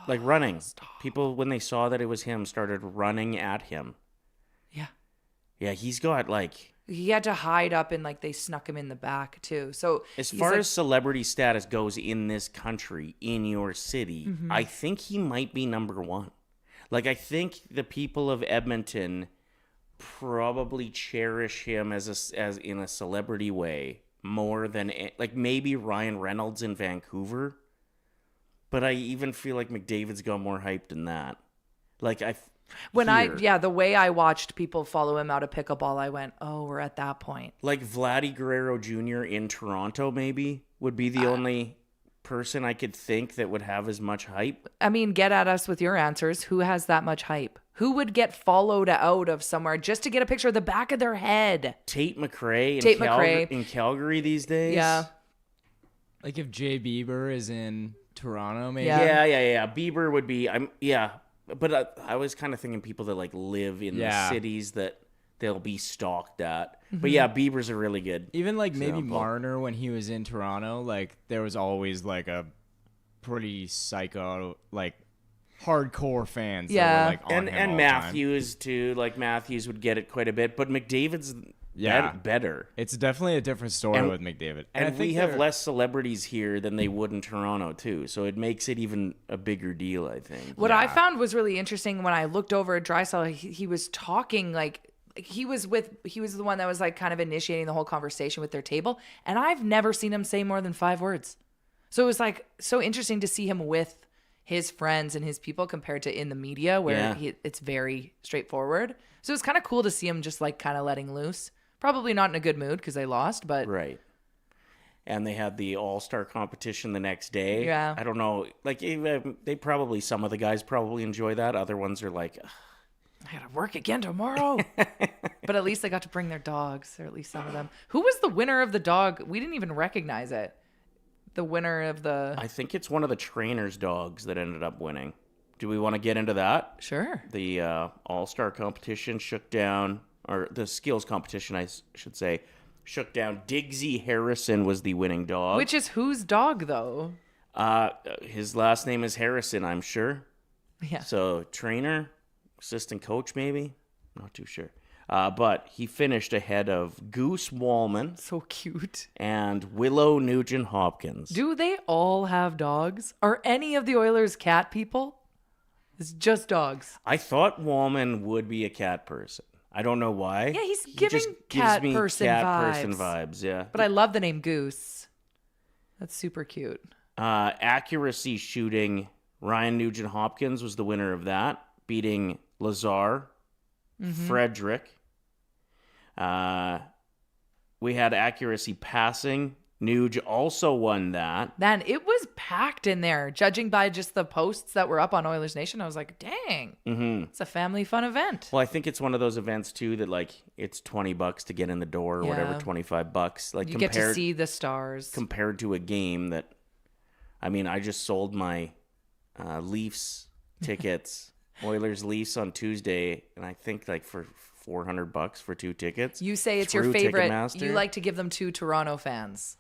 Like running. People, when they saw that it was him, started running at him. yeah. Yeah, he's got like. He had to hide up and like they snuck him in the back too. So As he's far like, as celebrity status goes in this country, in your city, I think he might be number one. Like, I think the people of Edmonton probably cherish him as in a celebrity way more than like maybe Ryan Reynolds in Vancouver. But I even feel like McDavid's got more hype than that. Like the way I watched people follow him out of pickleball, I went, oh, we're at that point. Like Vladdy Guerrero Jr. in Toronto maybe would be the only person I could think that would have as much hype. I mean, get at us with your answers. Who has that much hype? Who would get followed out of somewhere just to get a picture of the back of their head? Tate McRae in Calgary these days. Yeah. Like if Jay Bieber is in Toronto, maybe. Yeah. Bieber would be. But I was kind of thinking people that like live in the cities that they'll be stalked at. But yeah, Bieber's a really good. Even like maybe example. Marner when he was in Toronto, like there was always like a pretty psycho, like hardcore fans. Yeah. That were, like, on him And all Matthews too. Like Matthews would get it quite a bit, but McDavid's better. It's definitely a different story with McDavid. And I think we have less celebrities here than they would in Toronto too, so it makes it even a bigger deal, I think. What I found was really interesting when I looked over at Drysdale, he was talking like he was the one that was like kind of initiating the whole conversation with their table, and I've never seen him say more than 5 words. So it was like so interesting to see him with his friends and his people compared to in the media where it's very straightforward. So it's kind of cool to see him just like kind of letting loose. Probably not in a good mood because they lost, but right. And they had the All-Star competition the next day. Yeah. I don't know. Like they probably, some of the guys probably enjoy that. Other ones are like, ugh. I gotta work again tomorrow. But at least they got to bring their dogs, or at least some of them. Who was the winner of the dog? We didn't even recognize it. The winner of the... I think it's one of the trainers' dogs that ended up winning. Do we want to get into that? Sure. The All-Star competition shook down, or the skills competition, I should say, shook down. Diggsy Harrison was the winning dog. Which is whose dog, though? His last name is Harrison, I'm sure. Yeah. So trainer, assistant coach, maybe? Not too sure. But he finished ahead of Goose Wallman So cute. and Willow Nugent Hopkins. Do they all have dogs? Are any of the Oilers cat people? It's just dogs. I thought Wallman would be a cat person. I don't know why. Yeah, he's He giving just cat gives me person cat vibes. person vibes, yeah. But I love the name Goose. That's super cute. Accuracy shooting, Ryan Nugent Hopkins was the winner of that, beating Lazar, Frederick. We had accuracy passing. Nuge also won that. Man, it was packed in there. Judging by just the posts that were up on Oilers Nation, I was like, dang, it's a family fun event. Well, I think it's one of those events too that like it's $20 to get in the door or whatever, Yeah. $25. Like You get to see the stars. compared to a game that, I mean, I just sold my Leafs tickets, Oilers Leafs on Tuesday, and I think like for $400 for 2 tickets. You say it's your through favorite. Ticketmaster. You like to give them to Toronto fans.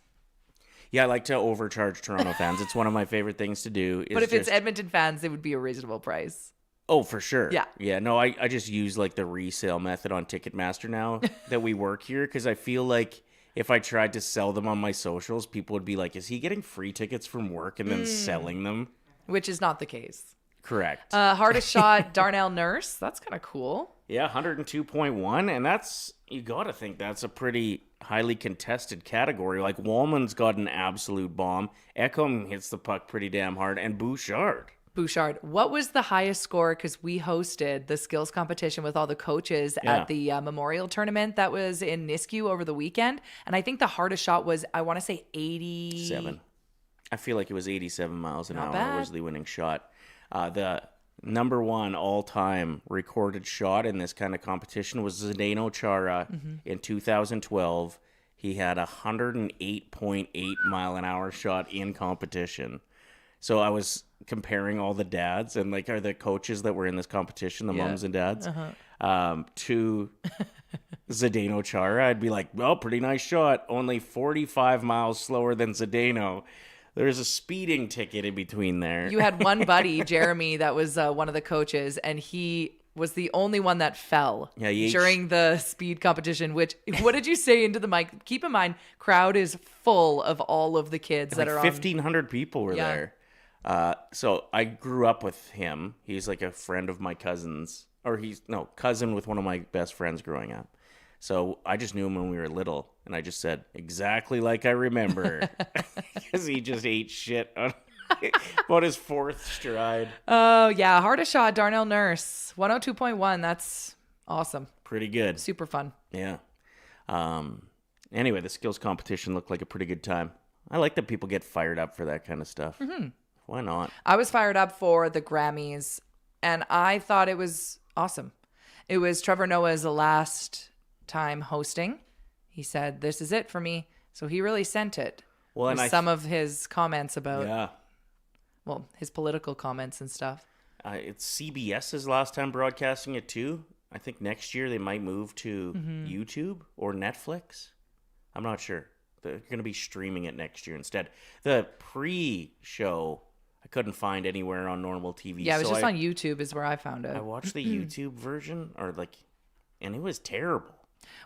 Yeah, I like to overcharge Toronto fans. It's one of my favorite things to do. But if it's Edmonton fans, it would be a reasonable price. Oh, for sure. Yeah. Yeah, no, I just use like the resale method on Ticketmaster now that we work here because I feel like if I tried to sell them on my socials, people would be like, is he getting free tickets from work and then selling them? Which is not the case. Correct. Hardest shot, Darnell Nurse. That's kind of cool. Yeah, 102.1, and that's, you got to think that's a pretty highly contested category. Like, Wallman's got an absolute bomb. Ekholm hits the puck pretty damn hard, and Bouchard. What was the highest score? Because we hosted the skills competition with all the coaches at the memorial tournament that was in Nisku over the weekend. And I think the hardest shot was, I want to say 7. I feel like it was 87 miles an Not hour bad. was the winning shot. The number one all-time recorded shot in this kind of competition was Zdeno Chara in 2012. He had a 108.8 mile an hour shot in competition. So I was comparing all the dads and like are the coaches that were in this competition, the moms and dads, to Zdeno Chara. I'd be like, well, pretty nice shot. Only 45 miles slower than Zdeno. There's a speeding ticket in between there. You had one buddy, Jeremy, that was one of the coaches, and he was the only one that fell during the speed competition, which, what did you say into the mic? Keep in mind, crowd is full of all of the kids that are on. 1,500 people were there. So I grew up with him. He's like a friend of my cousin's, or cousin with one of my best friends growing up. So I just knew him when we were little, and I just said, exactly like I remember. Because he just ate shit on about his 4th stride. Oh, yeah. Hardest shot, Darnell Nurse. 102.1. That's awesome. Pretty good. Super fun. Yeah. Anyway, the skills competition looked like a pretty good time. I like that people get fired up for that kind of stuff. Mm-hmm. Why not? I was fired up for the Grammys, and I thought it was awesome. It was Trevor Noah's last time hosting. He said, "This is it for me." So he really sent it. Well, and some of his comments about, yeah, well, his political comments and stuff. It's CBS's last time broadcasting it too. I think next year they might move to YouTube or Netflix. I'm not sure. They're going to be streaming it next year instead. The pre-show I couldn't find anywhere on normal TV. Yeah, it was just on YouTube is where I found it. I watched the YouTube version, and it was terrible.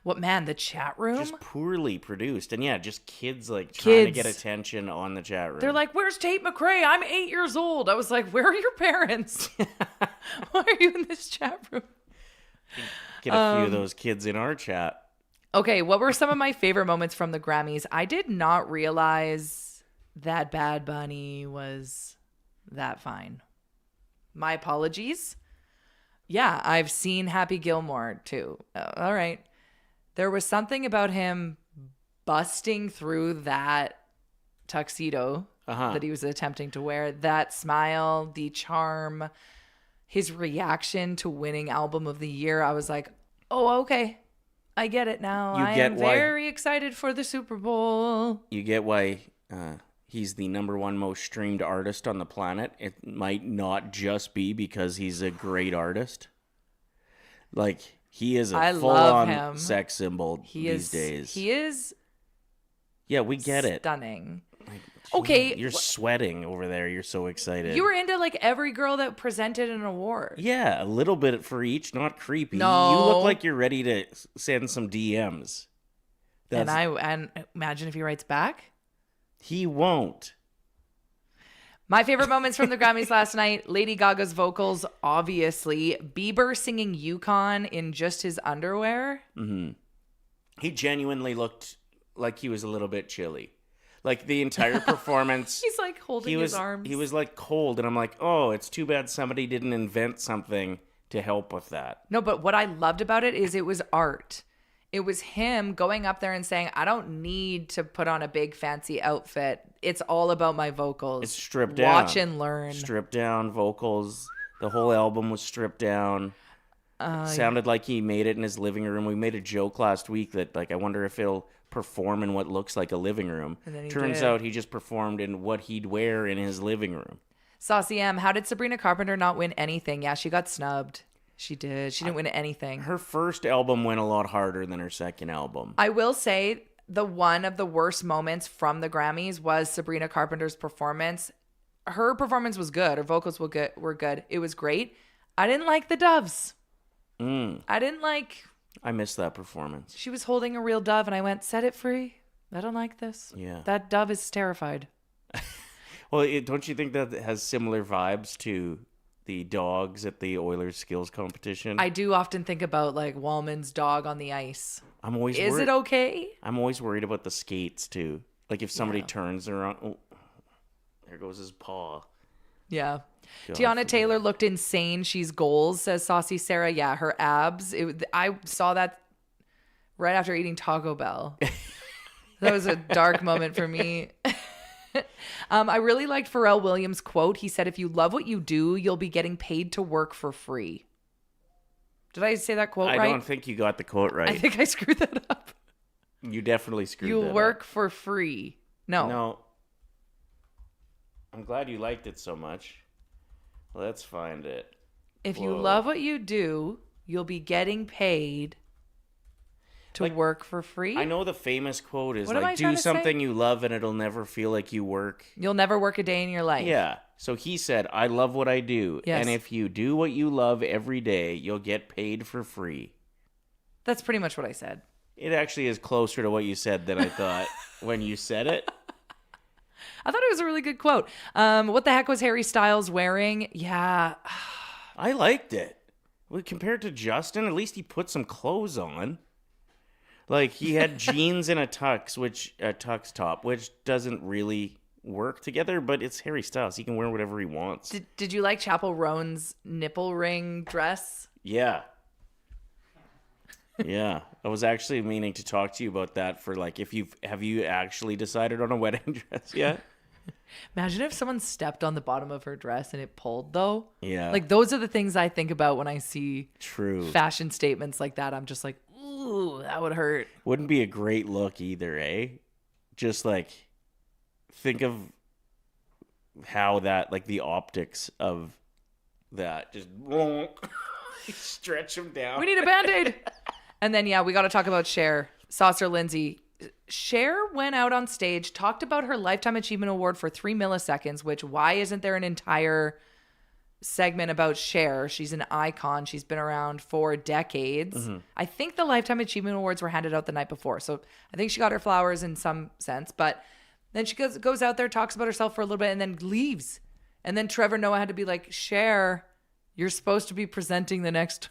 What, man, the chat room? Just poorly produced. And yeah, just kids trying to get attention on the chat room. They're like, "Where's Tate McRae? I'm 8 years old." I was like, "Where are your parents? Why are you in this chat room?" Get a few of those kids in our chat. Okay, what were some of my favorite moments from the Grammys? I did not realize that Bad Bunny was that fine. My apologies. Yeah, I've seen Happy Gilmore too. All right. There was something about him busting through that tuxedo that he was attempting to wear. That smile, the charm, his reaction to winning Album of the Year. I was like, oh, okay. I get it now. I am very excited for the Super Bowl. You get why he's the number one most streamed artist on the planet. It might not just be because he's a great artist. He is a full-on sex symbol these days. He is. Yeah, we get it. Stunning. Okay. You're sweating over there. You're so excited. You were into every girl that presented an award. Yeah, a little bit for each, not creepy. No. You look like you're ready to send some DMs. And imagine if he writes back. He won't. My favorite moments from the Grammys last night, Lady Gaga's vocals, obviously. Bieber singing Yukon in just his underwear. Mm-hmm. He genuinely looked like he was a little bit chilly. The entire performance. He's holding his arms. He was cold, and I'm like, oh, it's too bad somebody didn't invent something to help with that. No, but what I loved about it is it was art. It was him going up there and saying, I don't need to put on a big fancy outfit. It's all about my vocals. It's stripped down. Watch and learn. Stripped down vocals. The whole album was stripped down. Sounded like he made it in his living room. We made a joke last week that I wonder if he'll perform in what looks like a living room. And then he Turns did. out he just performed in what he'd wear in his living room. Saucy M, how did Sabrina Carpenter not win anything? Yeah, she got snubbed. She did. She didn't win anything. Her first album went a lot harder than her second album. I will say one of the worst moments from the Grammys was Sabrina Carpenter's performance. Her performance was good. Her vocals were good. It was great. I didn't like the doves. I missed that performance. She was holding a real dove, and I went, set it free. I don't like this. Yeah. That dove is terrified. Well, don't you think that has similar vibes to the dogs at the Oilers skills competition? I do often think about Wallman's dog on the ice. Is it okay? I'm always worried about the skates too. If somebody turns around, oh, there goes his paw. Yeah. God, Tiana Taylor looked insane. She's goals, says Saucy Sarah. Yeah, her abs. I saw that right after eating Taco Bell. That was a dark moment for me. I really liked Pharrell Williams' quote. He said, if you love what you do, you'll be getting paid to work for free. Did I say that quote right? I don't think you got the quote right. I think I screwed that up. You definitely screwed that up. You work for free. No. I'm glad you liked it so much. Let's find it. If you love what you do, you'll be getting paid to work for free. I know the famous quote is What am I do trying to something say? you love and it'll never feel like you work. You'll never work a day in your life. Yeah. So he said, I love what I do. Yes. And if you do what you love every day, you'll get paid for free. That's pretty much what I said. It actually is closer to what you said than I thought when you said it. I thought it was a really good quote. What the heck was Harry Styles wearing? Yeah. I liked it. Well, compared to Justin, at least he put some clothes on. He had jeans and a tux top, which doesn't really work together, but it's Harry Styles. He can wear whatever he wants. Did you like Chapel Roan's nipple ring dress? Yeah. Yeah, I was actually meaning to talk to you about that for like have you actually decided on a wedding dress yet? Imagine if someone stepped on the bottom of her dress and it pulled though. Yeah. Like those are the things I think about when I see True. fashion statements like that. I'm just like, ooh, that would hurt. Wouldn't be a great look either, eh? Just like think of how that like the optics of that just stretch them down. We need a Band-Aid. And then, yeah, we got to talk about Cher. Saucer Lindsay. Cher went out on stage, talked about her Lifetime Achievement Award for 3 milliseconds, which why isn't there an entire segment about Cher? She's an icon. She's been around for decades. I think the Lifetime Achievement Awards were handed out the night before. So I think she got her flowers in some sense. But then she goes out there, talks about herself for a little bit, and then leaves. And then Trevor Noah had to be like, Cher, you're supposed to be presenting the next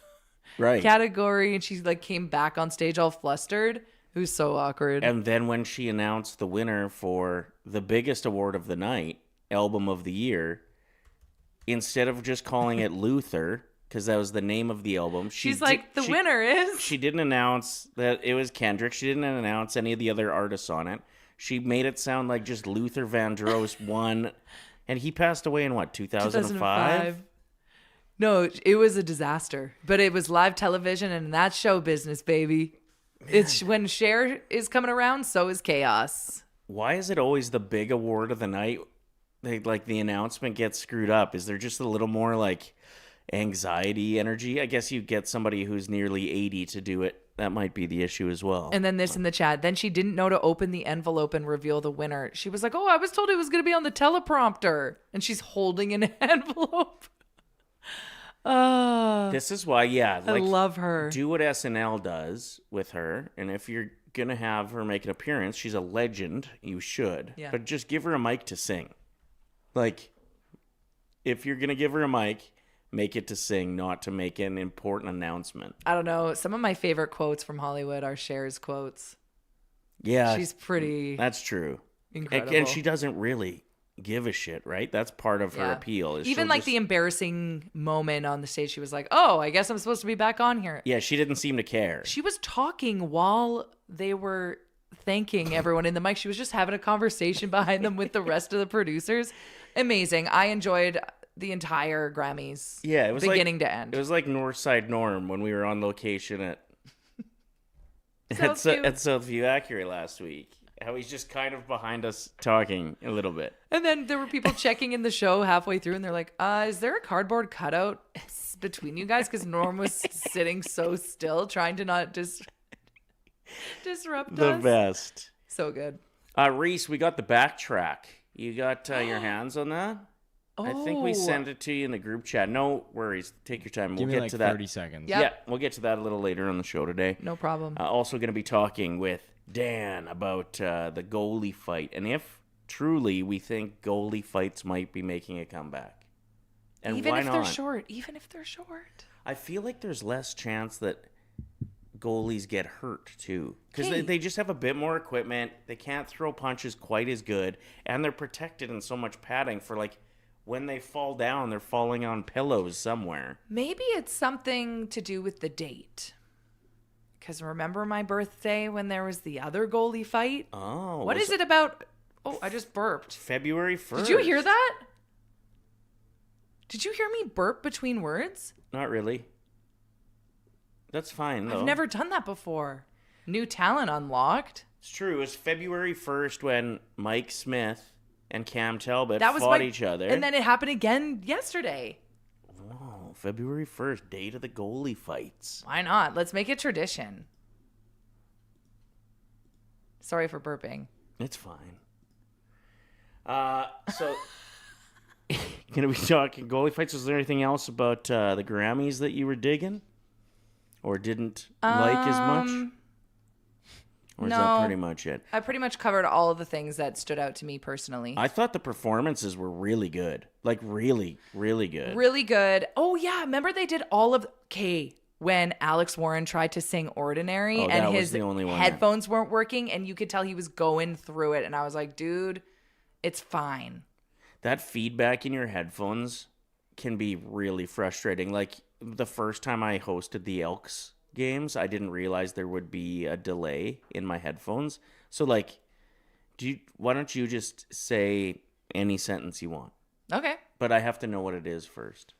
category. And she like came back on stage all flustered. It was so awkward. And then when she announced the winner for the biggest award of the night, Album of the Year, instead of just calling it Luther, because that was the name of the album, she's like, the winner is... She didn't announce that it was Kendrick. She didn't announce any of the other artists on it. She made it sound like just Luther Vandross won. And he passed away in what, 2005? No, it was a disaster. But it was live television, and that's show business, baby. It's when Cher is coming around, so is chaos. Why is it always the big award of the night? Like the announcement gets screwed up. Is there just a little more like anxiety energy? I guess you get somebody who's nearly 80 to do it. That might be the issue as well. And then this in the chat. Then she didn't know to open the envelope and reveal the winner. She was like, oh, I was told it was going to be on the teleprompter. And she's holding an envelope. This is why, yeah. I love her. Do what SNL does with her. And if you're going to have her make an appearance, she's a legend. You should. Yeah. But just give her a mic to sing. Like, if you're going to give her a mic, make it to sing, not to make an important announcement. I don't know. Some of my favorite quotes from Hollywood are Cher's quotes. Yeah. She's pretty. That's true. Incredible. And she doesn't really give a shit, right? That's part of her appeal. Even like the embarrassing moment on the stage, she was like, oh, I guess I'm supposed to be back on here. Yeah, she didn't seem to care. She was talking while they were thanking everyone in the mic. She was just having a conversation behind them with the rest of the producers. Amazing. I enjoyed the entire Grammys. Yeah, it was beginning to end. It was like Northside Norm when we were on location at Southview Acura last week. How he's just kind of behind us talking a little bit. And then there were people checking in the show halfway through, and they're like, is there a cardboard cutout between you guys? Because Norm was sitting so still, trying to not disrupt The us. best. So good. Reese, we got the backtrack. You got your hands on that? I think we sent it to you in the group chat. No worries. Take your time. Give We'll me get like to that. 30 seconds. Yep. Yeah, we'll get to that a little later on the show today. No problem. Also going to be talking with Dan about the goalie fight. And if truly we think goalie fights might be making a comeback. And Even why if not? they're short. Even if they're short. I feel like there's less chance that goalies get hurt too, because Hey. they just have a bit more equipment. They can't throw punches quite as good, and they're protected in so much padding for like when they fall down, they're falling on pillows somewhere. Maybe it's something to do with the date. Because remember my birthday when there was the other goalie fight? Oh, What is it about? Oh, I just burped. February 1st. Did you hear that? Did you hear me burp between words? Not really. That's fine though. I've never done that before. New talent unlocked. It's true. It was February 1st when Mike Smith and Cam Talbot That was fought each other. And then it happened again yesterday. Oh, February 1st, date of the goalie fights. Why not? Let's make it tradition. Sorry for burping. It's fine. So gonna be talking goalie fights. Was there anything else about the Grammys that you were digging, or didn't like as much? Or is that no. pretty much it? I pretty much covered all of the things that stood out to me personally. I thought the performances were really good. Like really, really good. Really good. Oh yeah, remember they did all of when Alex Warren tried to sing Ordinary Oh, and that was his the only one. headphones weren't working and you could tell he was going through it and I was like, dude, it's fine. That feedback in your headphones can be really frustrating. Like the first time I hosted the Elks games, I didn't realize there would be a delay in my headphones. So, like, why don't you just say any sentence you want? Okay. But I have to know what it is first.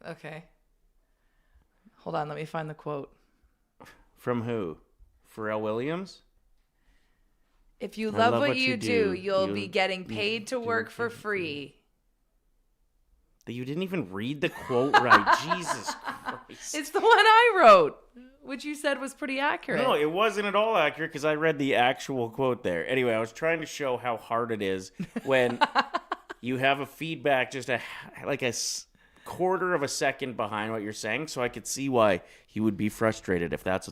Okay. Hold on, let me find the quote. From who? Pharrell Williams? If you I love what you do, you'll be getting you paid to do work it for free. You didn't even read the quote right. Jesus Christ. It's the one I wrote, which you said was pretty accurate. No, it wasn't at all accurate because I read the actual quote there. Anyway, I was trying to show how hard it is when you have a feedback just like a quarter of a second behind what you're saying, so I could see why he would be frustrated if that's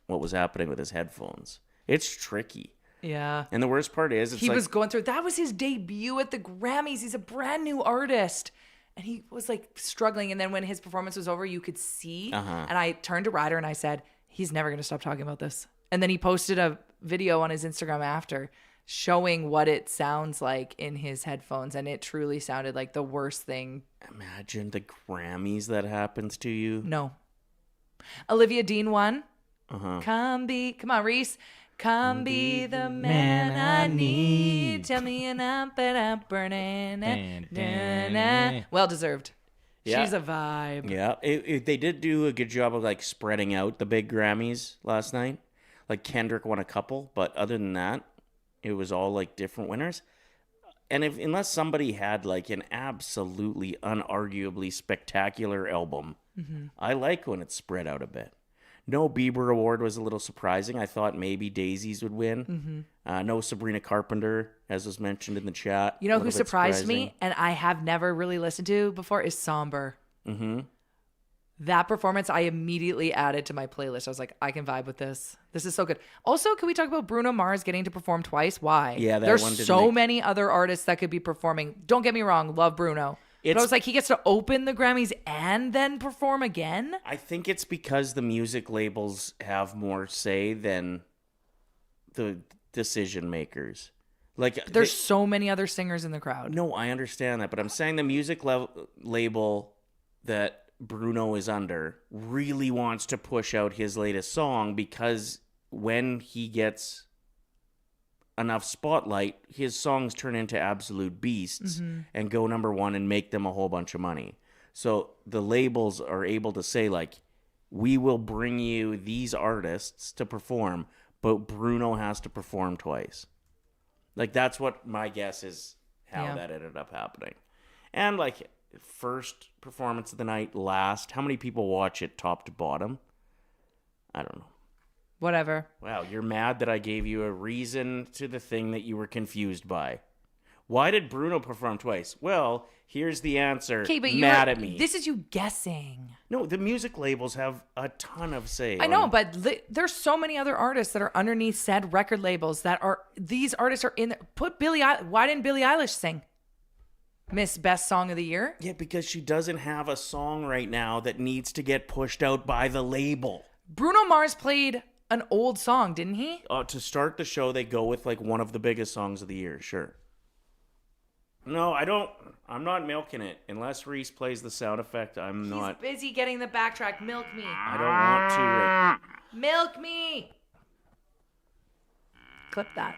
what was happening with his headphones. It's tricky. Yeah. And the worst part is he was going through, that was his debut at the Grammys. He's a brand new artist. And he was like struggling. And then when his performance was over, you could see. And I turned to Ryder and I said, he's never going to stop talking about this. And then he posted a video on his Instagram after showing what it sounds like in his headphones. And it truly sounded like the worst thing. Imagine the Grammys that happens to you. No. Olivia Dean won. Come on, Reese. Come be the man I need. Tell me an up and up burning. Well deserved. Yeah. She's a vibe. Yeah, they did do a good job of like spreading out the big Grammys last night. Like Kendrick won a couple, but other than that, it was all like different winners. And unless somebody had like an absolutely unarguably spectacular album, I like when it's spread out a bit. No Bieber award was a little surprising. I thought maybe Daisies would win. No Sabrina Carpenter, as was mentioned in the chat. You know who surprised me and I have never really listened to before is Somber. That performance I immediately added to my playlist. I was like, I can vibe with this. This is so good. Also, can we talk about Bruno Mars getting to perform twice? Why? Yeah, there's so many other artists that could be performing. Don't get me wrong, love Bruno. But I was like, he gets to open the Grammys and then perform again? I think it's because the music labels have more say than the decision makers. Like, there's so many other singers in the crowd. No, I understand that, but I'm saying the music label that Bruno is under really wants to push out his latest song because when he gets enough spotlight, his songs turn into absolute beasts and go number one and make them a whole bunch of money. So the labels are able to say, like, we will bring you these artists to perform, but Bruno has to perform twice. Like, that's what my guess is how that ended up happening. And, like, first performance of the night, last. How many people watch it top to bottom? I don't know. Whatever. Wow, you're mad that I gave you a reason to the thing that you were confused by. Why did Bruno perform twice? Well, here's the answer. Okay, but mad at me. This is you guessing. No, the music labels have a ton of say. I know, but there's so many other artists that are underneath said record labels that are, these artists are in, why didn't Billie Eilish sing? Miss Best Song of the Year? Yeah, because she doesn't have a song right now that needs to get pushed out by the label. Bruno Mars played an old song, didn't he? To start the show, they go with like one of the biggest songs of the year, sure. No, I'm not milking it. Unless Reese plays the sound effect, not. He's busy getting the backtrack. Milk me. I don't want to. Milk me. Clip that.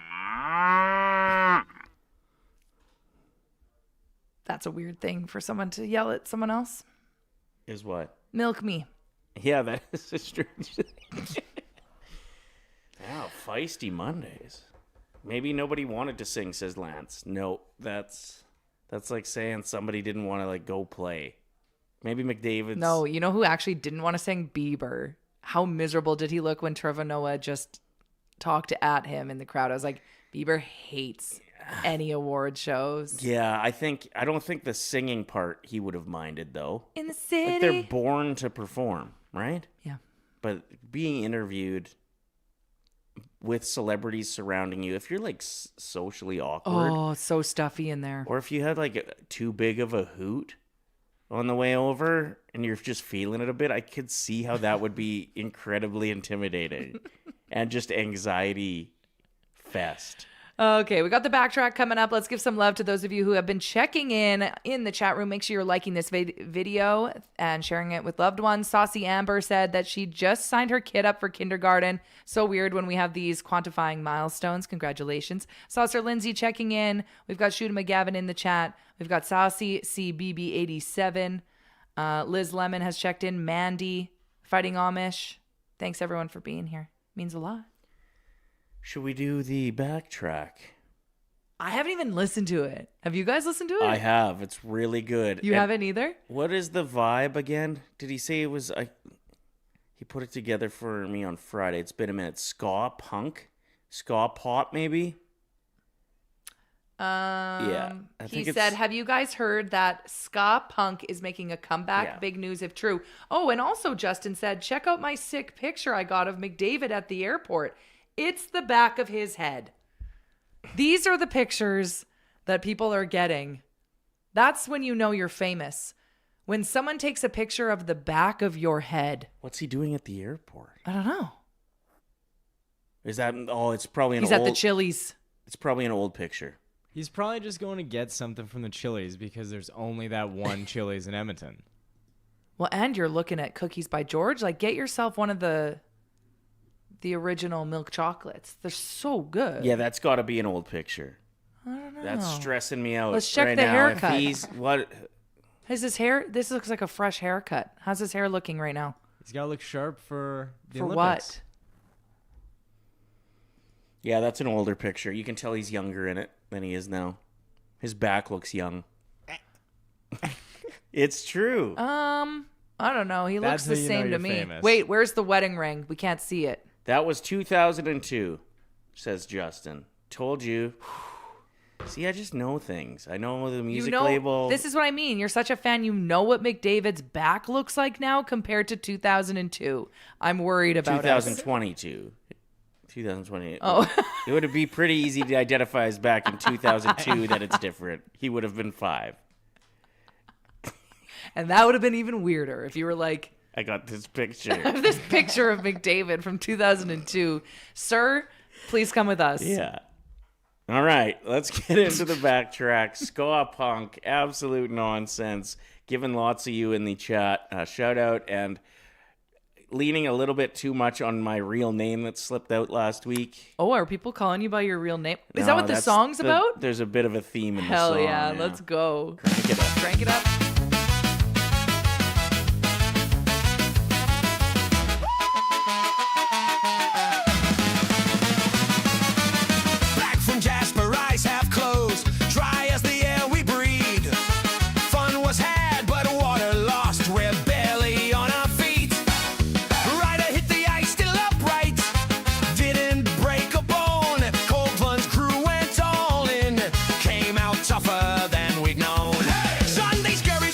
That's a weird thing for someone to yell at someone else. Is what? Milk me. Yeah, that is a strange thing. Wow, feisty Mondays. Maybe nobody wanted to sing, says Lance. No, that's like saying somebody didn't want to like go play. Maybe McDavid's. No, you know who actually didn't want to sing? Bieber. How miserable did he look when Trevor Noah just talked at him in the crowd? I was like, Bieber hates any award shows. Yeah, I don't think the singing part he would have minded though. In the city. Like they're born to perform, right? Yeah. But being interviewed with celebrities surrounding you, if you're like socially awkward. Oh, so stuffy in there. Or if you had like too big of a hoot on the way over and you're just feeling it a bit, I could see how that would be incredibly intimidating and just anxiety fest. Okay, we got the backtrack coming up. Let's give some love to those of you who have been checking in the chat room. Make sure you're liking this video and sharing it with loved ones. Saucy Amber said that she just signed her kid up for kindergarten. So weird when we have these quantifying milestones. Congratulations. Saucer Lindsay checking in. We've got Shooter McGavin in the chat. We've got Saucy CBB87. Liz Lemon has checked in. Mandy, Fighting Amish. Thanks everyone for being here. Means a lot. Should we do the backtrack? I haven't even listened to it. Have you guys listened to it? I have. It's really good. You haven't either? What is the vibe again? Did he say it was... he put it together for me on Friday. It's been a minute. Ska punk? Ska pop, maybe? Yeah. He said, have you guys heard that ska punk is making a comeback? Yeah. Big news if true. Oh, and also Justin said, check out my sick picture I got of McDavid at the airport. It's the back of his head. These are the pictures that people are getting. That's when you know you're famous. When someone takes a picture of the back of your head. What's he doing at the airport? I don't know. Is that... Oh, it's probably an He's old... at the Chili's. It's probably an old picture. He's probably just going to get something from the Chili's because there's only that one Chili's in Edmonton. Well, and you're looking at Cookies by George. Like, get yourself one of the original milk chocolates. They're so good. Yeah, that's got to be an old picture. I don't know. That's stressing me out. Let's check right the now. haircut. If he's... What... Is his hair? This looks like a fresh haircut. How's his hair looking right now? He's got to look sharp for the For Olympics. what? Yeah, that's an older picture. You can tell he's younger in it than he is now. His back looks young. It's true. I don't know. He That's looks the how you know same to you're me. famous. Wait, where's the wedding ring? We can't see it. That was 2002, says Justin. Told you. See, I just know things. I know the music label. This is what I mean. You're such a fan. You know what McDavid's back looks like now compared to 2002. I'm worried about us. 2022. 2028. Oh. It would be pretty easy to identify as back in 2002 that it's different. He would have been 5. And that would have been even weirder if you were like, I got this picture. this picture of McDavid from 2002. Sir, please come with us. Yeah. All right, let's get into the backtrack. Ska punk, absolute nonsense. Giving lots of you in the chat a shout out and leaning a little bit too much on my real name that slipped out last week. Oh, are people calling you by your real name? Is No, that what the that's song's about? There's a bit of a theme in the Hell song. yeah, let's go. Crank it up. Crank it up. Back from Jasper, eyes half closed, dry as the air we breathe. Fun was had, but water lost. We're barely on our feet. Ryder hit the ice, still upright. Didn't break a bone. Cold plunge crew went all in. Came out tougher than we'd known. Sunday scurries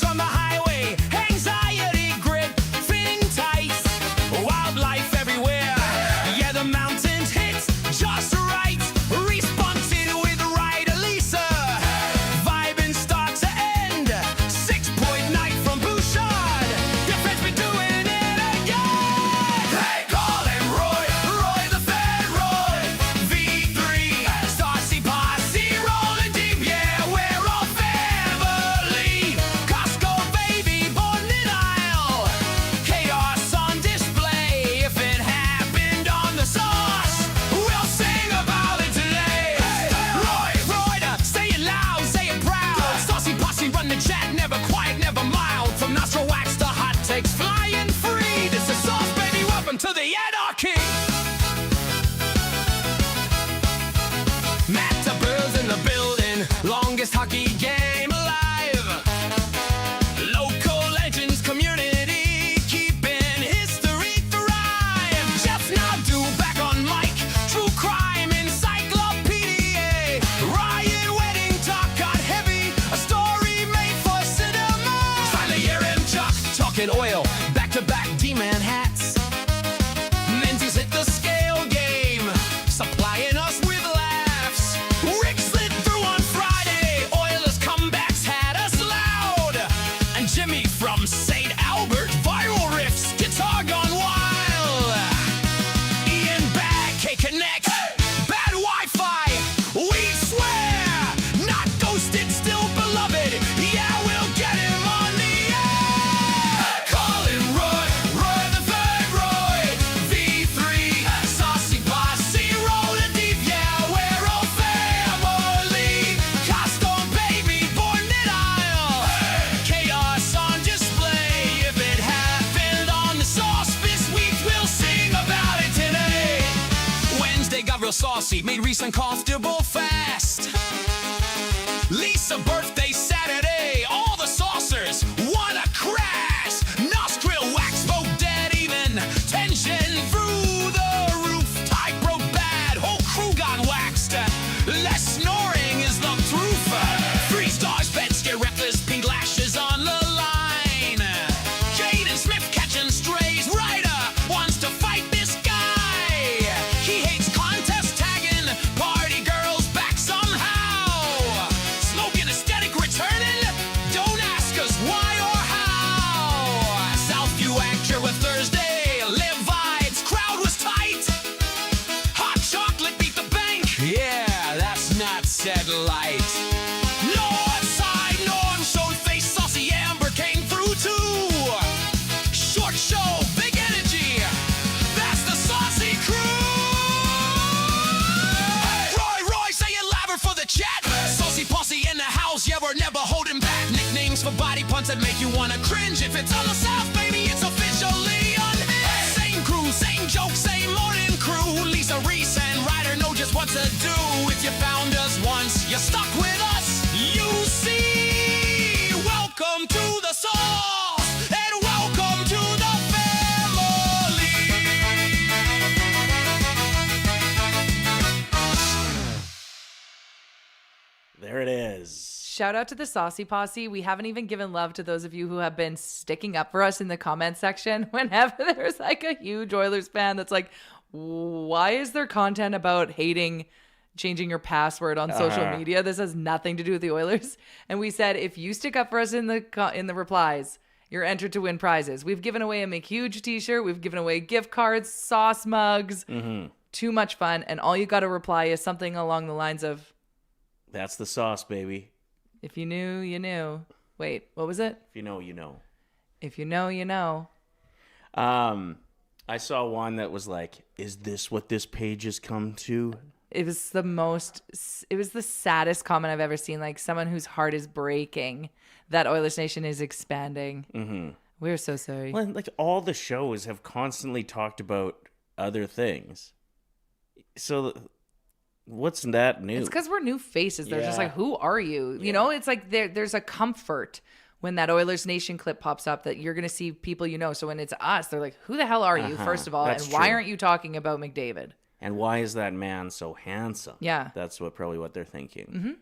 Reece uncomfortable fast. Lisa birthday Saturday, all the saucers wanna crash. Nostril wax spoke dead even, tension through the roof. Tie broke bad, whole crew got waxed. Less snoring is the proof. Freeze dogs, bed scare reckless, pink lashes on the line. Jaden Smith catching strays, Ryder wants to fight this guy. He hates contest tagging, party girls back somehow. Smoking aesthetic returning, don't ask us why or how. Southview Acura Thursday, live vibes, crowd was tight. Hot chocolate beat the bank, yeah, that's not satellite. Northside Norm showed face, saucy Amber came through too. Short show, big energy, that's the saucy crew. Roy, say it louder for the chat. Saucy posse in the house, yeah, we're never holding back. Nicknames for body punts that make you wanna cringe. If it's on the south, baby, it's officially unhinged. Same crew, same joke, same morning crew. Lisa, Reece, and Ryder know just what to do. If you found us once, you're stuck with us. You see, welcome to the sauce, and welcome to the family. There it is. Shout out to the Saucy Posse. We haven't even given love to those of you who have been sticking up for us in the comment section whenever there's like a huge Oilers fan that's like, why is there content about hating changing your password on social media? This has nothing to do with the Oilers. And we said, if you stick up for us in the replies, you're entered to win prizes. We've given away a Make Huge t-shirt. We've given away gift cards, sauce mugs. Too much fun. And all you got to reply is something along the lines of, That's the sauce, baby. if you knew, you knew. Wait, what was it? If you know, you know. If you know, you know. I saw one that was like, is this what this page has come to? It was the saddest comment I've ever seen. Like someone whose heart is breaking that Oilersnation is expanding. Mm-hmm. We're so sorry. Well, like all the shows have constantly talked about other things. So what's that new? It's because we're new faces. They're just Yeah. like, who are you? You know, it's like there's a comfort when that Oilers Nation clip pops up that you're going to see people you know. So when it's us, they're like, who the hell are you, first of all? That's And why true. aren't you talking about McDavid? And why is that man so handsome? Yeah. That's probably what they're thinking.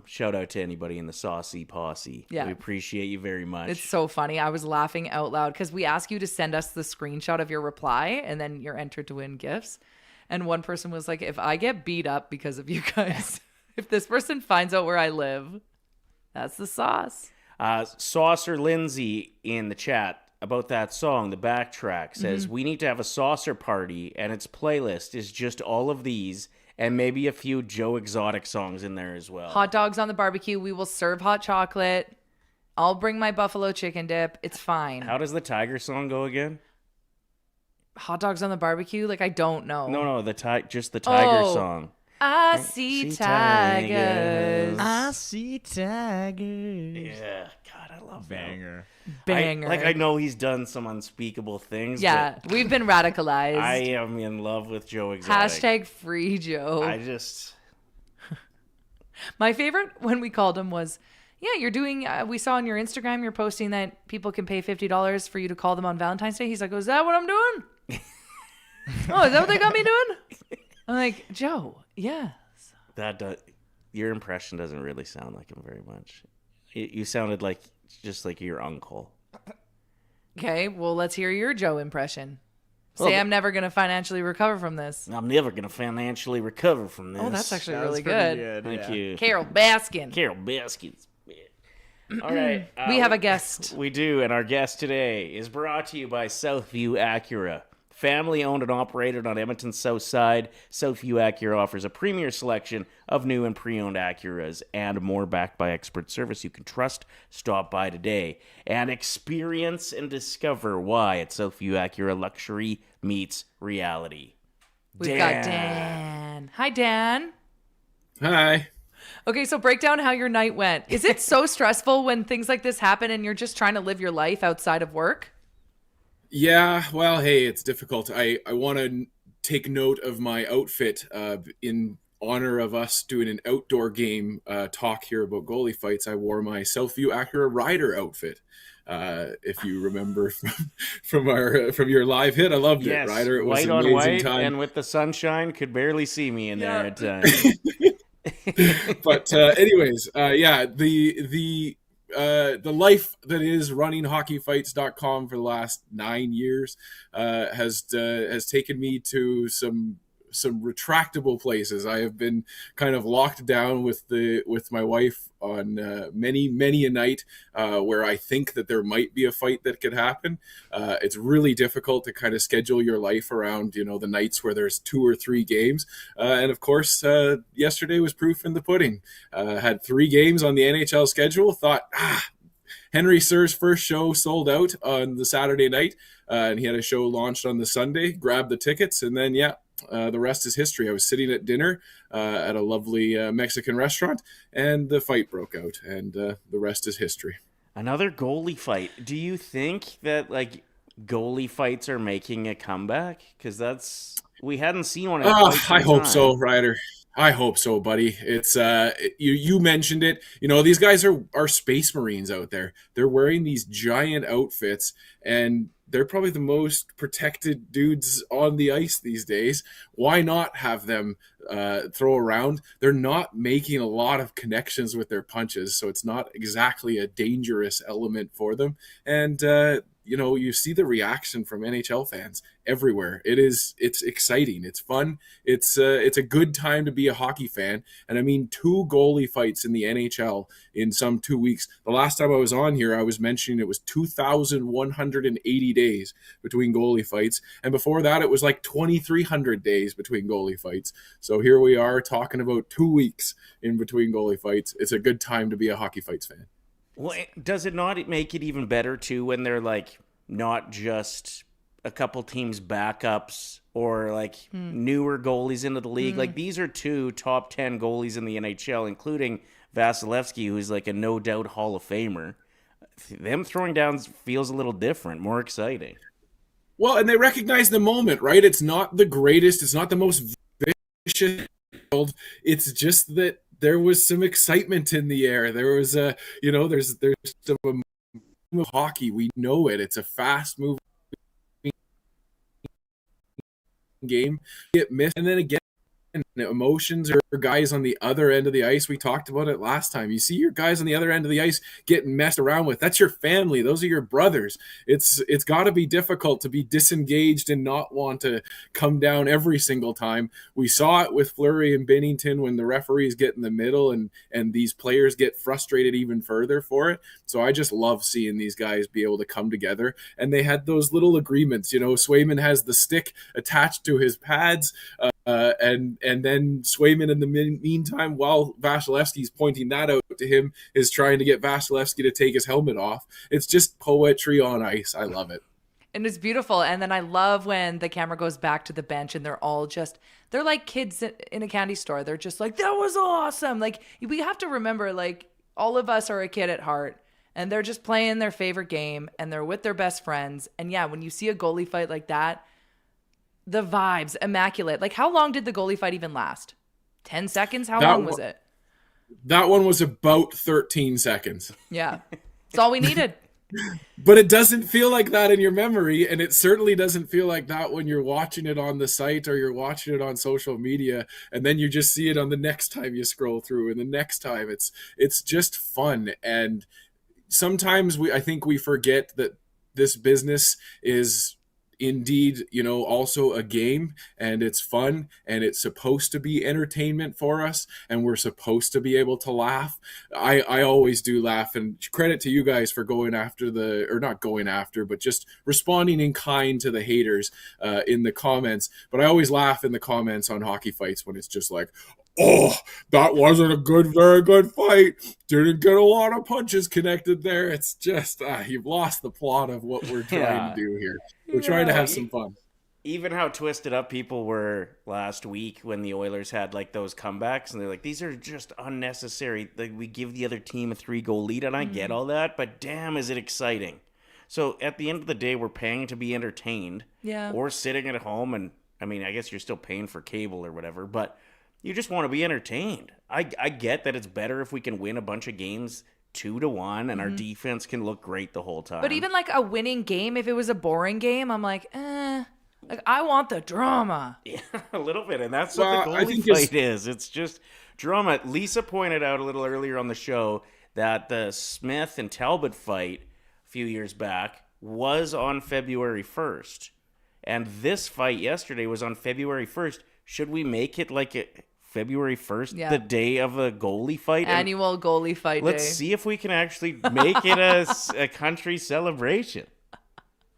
Shout out to anybody in the Saucy Posse. Yeah. We appreciate you very much. It's so funny. I was laughing out loud because we ask you to send us the screenshot of your reply and then you're entered to win gifts. And one person was like, if I get beat up because of you guys, if this person finds out where I live, that's the sauce. Saucer Lindsay in the chat about that song, the backtrack, says, we need to have a saucer party and its playlist is just all of these and maybe a few Joe Exotic songs in there as well. Hot dogs on the barbecue. We will serve hot chocolate. I'll bring my buffalo chicken dip. It's fine. How does the Tiger song go again? Hot dogs on the barbecue? Like, I don't know. No, just the Tiger Oh. song. I see tigers. I see tigers. Yeah, God, I love that. Banger. Banger. I know he's done some unspeakable things. Yeah, but we've been radicalized. I am in love with Joe Exotic. Hashtag free Joe. I just... My favorite when we called him was, yeah, you're doing, we saw on your Instagram, you're posting that people can pay $50 for you to call them on Valentine's Day. He's like, oh, is that what I'm doing? Oh, is that what they got me doing? I'm like, Joe, yes. Your impression doesn't really sound like him very much. You sounded like just like your uncle. Okay, well, let's hear your Joe impression. Say, I'm never going to financially recover from this. I'm never going to financially recover from this. Oh, that's actually That was really pretty good. Thank you. Carol Baskin. Carol Baskins. All right. We have a guest. We do, and our guest today is brought to you by Southview Acura. Family owned and operated on Edmonton's south side, Southview Acura offers a premier selection of new and pre-owned Acuras and more backed by expert service you can trust. Stop by today and experience and discover why at Southview Acura luxury meets reality. We've got Dan. Hi, Dan. Hi. Okay, so break down how your night went. Is it so stressful when things like this happen and you're just trying to live your life outside of work? Yeah, well, hey, it's difficult. I want to take note of my outfit in honor of us doing an outdoor game talk here about goalie fights. I wore my Self-View Acura Ryder outfit. If you remember from your live hit, I loved it. Ryder, it was white an on amazing white, time. and with the sunshine, could barely see me in there at times. But anyways, the life that is running hockeyfights.com for the last 9 years has taken me to some retractable places. I have been kind of locked down with my wife on many a night where I think that there might be a fight that could happen. It's really difficult to kind of schedule your life around, the nights where there's 2 or 3 games. And of course, yesterday was proof in the pudding. Had 3 games on the NHL schedule. Thought, Henry Sir's first show sold out on the Saturday night, and he had a show launched on the Sunday. Grabbed the tickets, and then the rest is history. I was sitting at dinner at a lovely Mexican restaurant, and the fight broke out, and the rest is history. Another goalie fight. Do you think that goalie fights are making a comeback? Because we hadn't seen one. I hope so, Ryder. I hope so, buddy. It's you mentioned it. These guys are Space Marines out there. They're wearing these giant outfits, and they're probably the most protected dudes on the ice these days. Why not have them throw around? They're not making a lot of connections with their punches, so it's not exactly a dangerous element for them. And you see the reaction from NHL fans everywhere. It's exciting. It's fun. It's a good time to be a hockey fan. And I mean, 2 goalie fights in the NHL in some 2 weeks. The last time I was on here, I was mentioning it was 2,180 days between goalie fights. And before that, it was like 2,300 days between goalie fights. So here we are talking about 2 weeks in between goalie fights. It's a good time to be a hockey fights fan. Well, does it not make it even better, too, when they're, not just a couple teams' backups or, newer goalies into the league? These are 2 top 10 goalies in the NHL, including Vasilevsky, who's, a no-doubt Hall of Famer. Them throwing down feels a little different, more exciting. Well, and they recognize the moment, right? It's not the greatest. It's not the most vicious world. It's just that there was some excitement in the air. There was there's some hockey. We know it. It's a fast moving game. Get missed, and then again, emotions or guys on the other end of the ice. We talked about it last time. You see your guys on the other end of the ice getting messed around with. That's your family. Those are your brothers. It's got to be difficult to be disengaged and not want to come down every single time. We saw it with Fleury and Binnington when the referees get in the middle and these players get frustrated even further for it. So I just love seeing these guys be able to come together. And they had those little agreements. Swayman has the stick attached to his pads, and then Swayman in the meantime, while Vasilevsky's pointing that out to him, is trying to get Vasilevsky to take his helmet off. It's just poetry on ice. I love it. And it's beautiful. And then I love when the camera goes back to the bench and they're like kids in a candy store. They're just like, that was awesome. We have to remember, all of us are a kid at heart, and they're just playing their favorite game and they're with their best friends. And yeah, when you see a goalie fight like that, the vibes, immaculate. How long did the goalie fight even last? 10 seconds? How long was it? That one was about 13 seconds. Yeah. It's all we needed. But it doesn't feel like that in your memory, and it certainly doesn't feel like that when you're watching it on the site or you're watching it on social media, and then you just see it on the next time you scroll through, and the next time. It's just fun. And sometimes I think we forget that this business is indeed, also a game, and it's fun, and it's supposed to be entertainment for us, and we're supposed to be able to laugh. I always do laugh, and credit to you guys for going after not going after, but just responding in kind to the haters in the comments. But I always laugh in the comments on hockey fights when it's just like, oh, that wasn't a very good fight. Didn't get a lot of punches connected there. It's just, you've lost the plot of what we're trying to do here. We're trying to have some fun. Even how twisted up people were last week when the Oilers had those comebacks, and they're like, these are just unnecessary. We give the other team a 3-goal lead, and I get all that, but damn, is it exciting. So at the end of the day, we're paying to be entertained. Yeah. Or sitting at home and I mean, I guess you're still paying for cable or whatever, but you just want to be entertained. I get that it's better if we can win a bunch of games 2-1 and our defense can look great the whole time. But even like a winning game, if it was a boring game, I'm like, like I want the drama. Yeah, a little bit, and that's what the goalie fight is. It's just drama. Lisa pointed out a little earlier on the show that the Smith and Talbot fight a few years back was on February 1st. And this fight yesterday was on February 1st. Should we make it like February 1st, the day of a goalie fight? Annual goalie fight Let's day. see if we can actually make it a country celebration.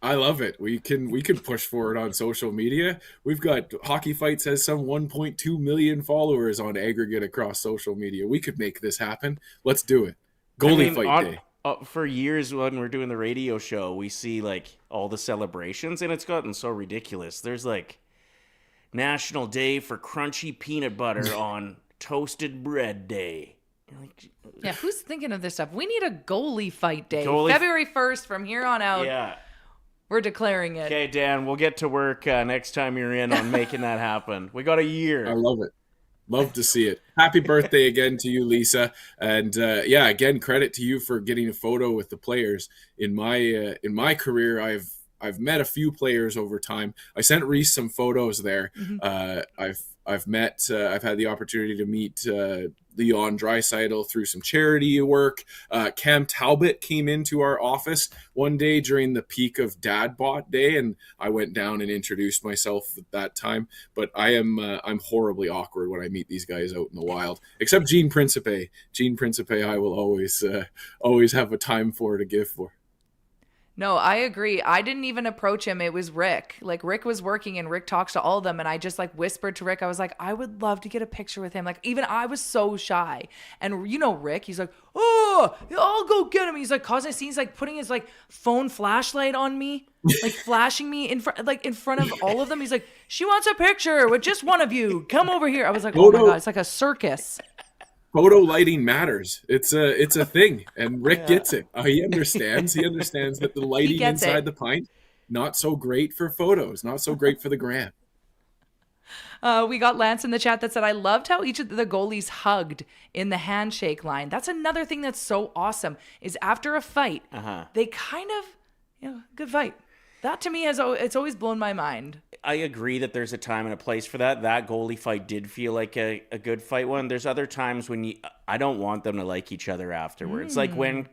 I love it. We can push for it on social media. We've got Hockey Fights has some 1.2 million followers on aggregate across social media. We could make this happen. Let's do it. Goalie fight day. For years when we're doing the radio show, we see like all the celebrations, and it's gotten so ridiculous. There's like National Day for Crunchy Peanut Butter on Toasted Bread Day. Yeah, who's thinking of this stuff? We need a goalie fight day. Goalie February 1st from here on out. Yeah. We're declaring it. Okay, Dan, we'll get to work next time you're in on making that happen. We got a year. I love it. Love to see it. Happy birthday again to you, Lisa. And yeah, again, credit to you for getting a photo with the players. In my career, I've met a few players over time. I sent Reese some photos there. I've had the opportunity to meet Leon Draisaitl through some charity work. Cam Talbot came into our office one day during the peak of Dad Bot Day, and I went down and introduced myself at that time. But I'm horribly awkward when I meet these guys out in the wild. Except Gene Principe. Gene Principe, I will always have a time to give for. No, I agree. I didn't even approach him. It was Rick. Like Rick was working and Rick talks to all of them. And I just like whispered to Rick. I was like, I would love to get a picture with him. Like even I was so shy. And you know, Rick, he's like, oh, I'll go get him. He's like causing scenes, like putting his like phone flashlight on me, like flashing me in front of all of them. He's like, she wants a picture with just one of you. Come over here. I was like, oh my God, it's like a circus. Photo lighting matters. It's a thing, and Rick gets it. He understands. He understands that the lighting inside the pint not so great for photos, not so great for the gram. We got Lance in the chat that said, I loved how each of the goalies hugged in the handshake line. That's another thing that's so awesome is after a fight, they kind of, good fight. That to me it's always blown my mind. I agree that there's a time and a place for that. That goalie fight did feel like a good fight one. There's other times when I don't want them to like each other afterwards. Like when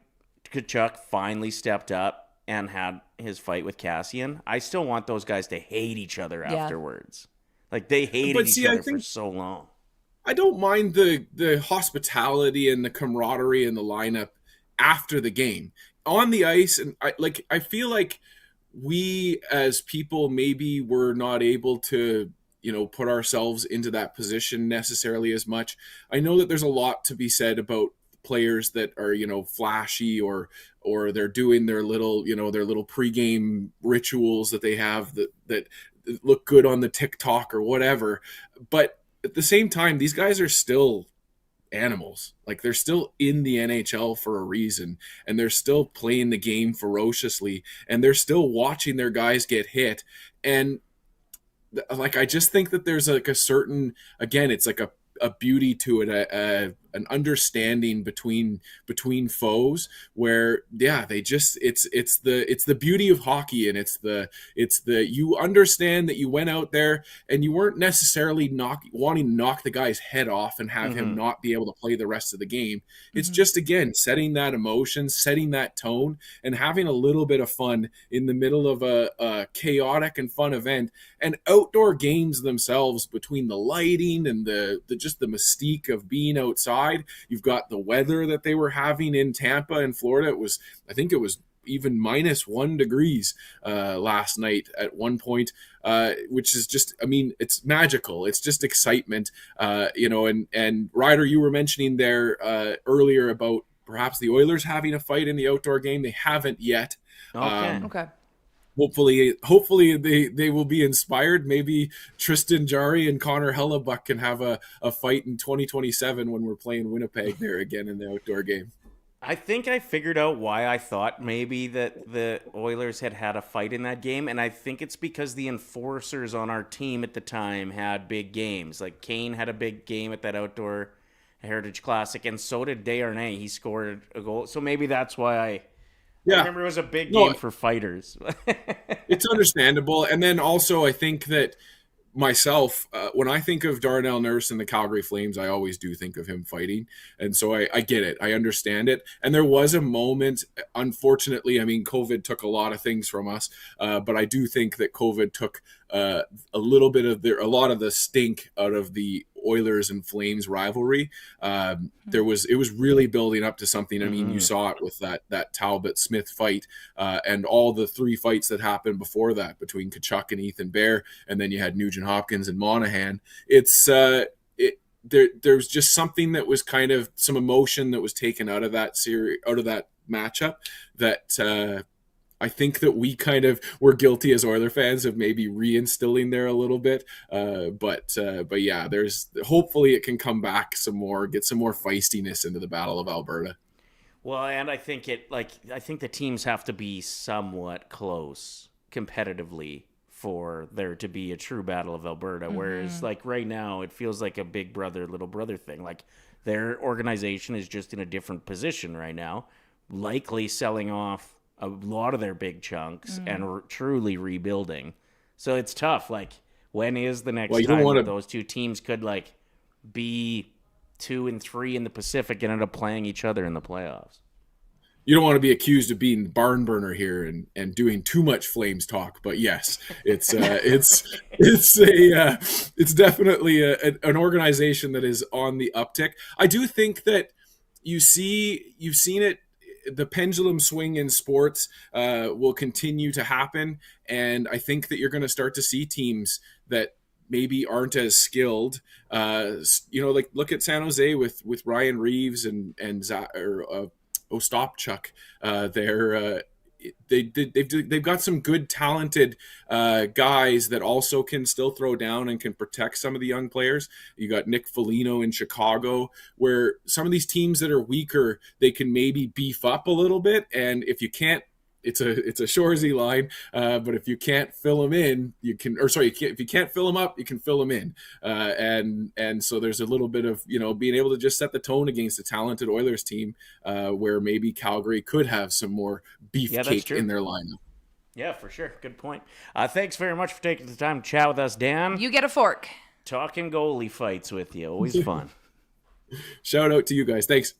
Tkachuk finally stepped up and had his fight with Cassian, I still want those guys to hate each other afterwards. Like they hated each other for so long. I don't mind the hospitality and the camaraderie in the lineup after the game. On the ice, and I feel like we as people maybe were not able to put ourselves into that position necessarily as much. I know that there's a lot to be said about players that are flashy or they're doing their little pregame rituals that they have that look good on the TikTok or whatever, but at the same time these guys are still animals. Like they're still in the NHL for a reason, and they're still playing the game ferociously, and they're still watching their guys get hit. And like I just think that there's like a certain, again, it's like a beauty to it, an understanding between foes where they just it's the beauty of hockey, and it's the you understand that you went out there and you weren't necessarily wanting to knock the guy's head off and have him not be able to play the rest of the game. It's just, again, setting that emotion, setting that tone, and having a little bit of fun in the middle of a chaotic and fun event. And outdoor games themselves, between the lighting and the just the mystique of being outside. You've got the weather that they were having in Tampa and Florida. I think it was even -1 degrees last night at one point, which is just, it's magical. It's just excitement, and Ryder, you were mentioning there earlier about perhaps the Oilers having a fight in the outdoor game. They haven't yet. Okay. Hopefully they will be inspired. Maybe Tristan Jarry and Connor Hellebuck can have a fight in 2027 when we're playing Winnipeg there again in the outdoor game. I think I figured out why I thought maybe that the Oilers had a fight in that game, and I think it's because the enforcers on our team at the time had big games. Like Kane had a big game at that outdoor Heritage Classic, and so did Desharnais. He scored a goal, so maybe that's why I remember it was a big game for fighters. It's understandable, and then also I think that myself, when I think of Darnell Nurse and the Calgary Flames, I always do think of him fighting. And so I get it. I understand it. And there was a moment, unfortunately, I mean, COVID took a lot of things from us, but I do think that COVID took a lot of the stink out of the Oilers and Flames rivalry. It was really building up to something. I mean, you saw it with that Talbot Smith fight, and all the 3 fights that happened before that between Kachuk and Ethan Bear, and then you had Nugent Hopkins and Monahan. There's just something that was kind of some emotion that was taken out of that series, out of that matchup, that I think that we kind of were guilty as Oiler fans of maybe reinstilling there a little bit. But yeah, hopefully it can come back some more, get some more feistiness into the Battle of Alberta. Well, and I think the teams have to be somewhat close competitively for there to be a true Battle of Alberta. Whereas like right now, it feels like a big brother, little brother thing. Like their organization is just in a different position right now, likely selling off a lot of their big chunks and truly rebuilding. So it's tough. Like, when is the next time that those two teams could like be 2 and 3 in the Pacific and end up playing each other in the playoffs? You don't want to be accused of being barn burner here and doing too much Flames talk, but yes, it's definitely an organization that is on the uptick. I do think that you've seen it. The pendulum swing in sports will continue to happen, and I think that you're going to start to see teams that maybe aren't as skilled. Like look at San Jose with Ryan Reeves and Ostapchuk. They've got some good, talented guys that also can still throw down and can protect some of the young players. You got Nick Foligno in Chicago, where some of these teams that are weaker, they can maybe beef up a little bit. And if you can't, it's a Shoresy line, but if you can't fill them in, if you can't fill them up, you can fill them in. And so there's a little bit of, being able to just set the tone against a talented Oilers team, where maybe Calgary could have some more beefcake in their lineup. Yeah, for sure. Good point. Thanks very much for taking the time to chat with us, Dan. You get a fork. Talking goalie fights with you. Always fun. Shout out to you guys. Thanks.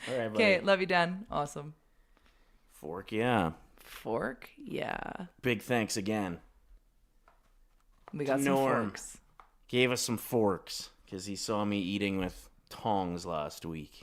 All right, Okay, love you, Dan. Awesome. Fork, yeah. Fork? Yeah. Big thanks again. We got some forks. Gave us some forks because he saw me eating with tongs last week.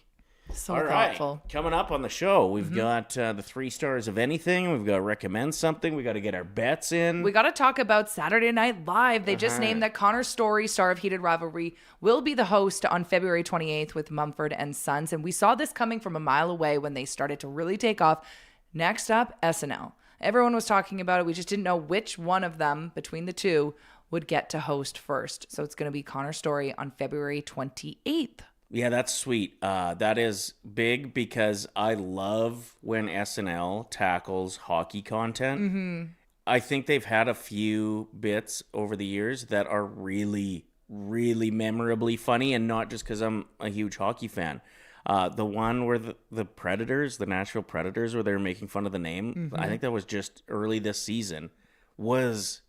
So All thoughtful. Right. Coming up on the show, we've got the 3 stars of anything. We've got to recommend something. We got to get our bets in. We got to talk about Saturday Night Live. They just named that Connor Story, star of Heated Rivalry, will be the host on February 28th with Mumford and Sons. And we saw this coming from a mile away when they started to really take off. Next up, SNL. Everyone was talking about it. We just didn't know which one of them between the two would get to host first. So it's going to be Connor Story on February 28th. Yeah, that's sweet. That is big because I love when SNL tackles hockey content. I think they've had a few bits over the years that are really, really memorably funny, and not just because I'm a huge hockey fan. The one where the Predators, the Nashville Predators, where they were making fun of the name, I think that was just early this season, was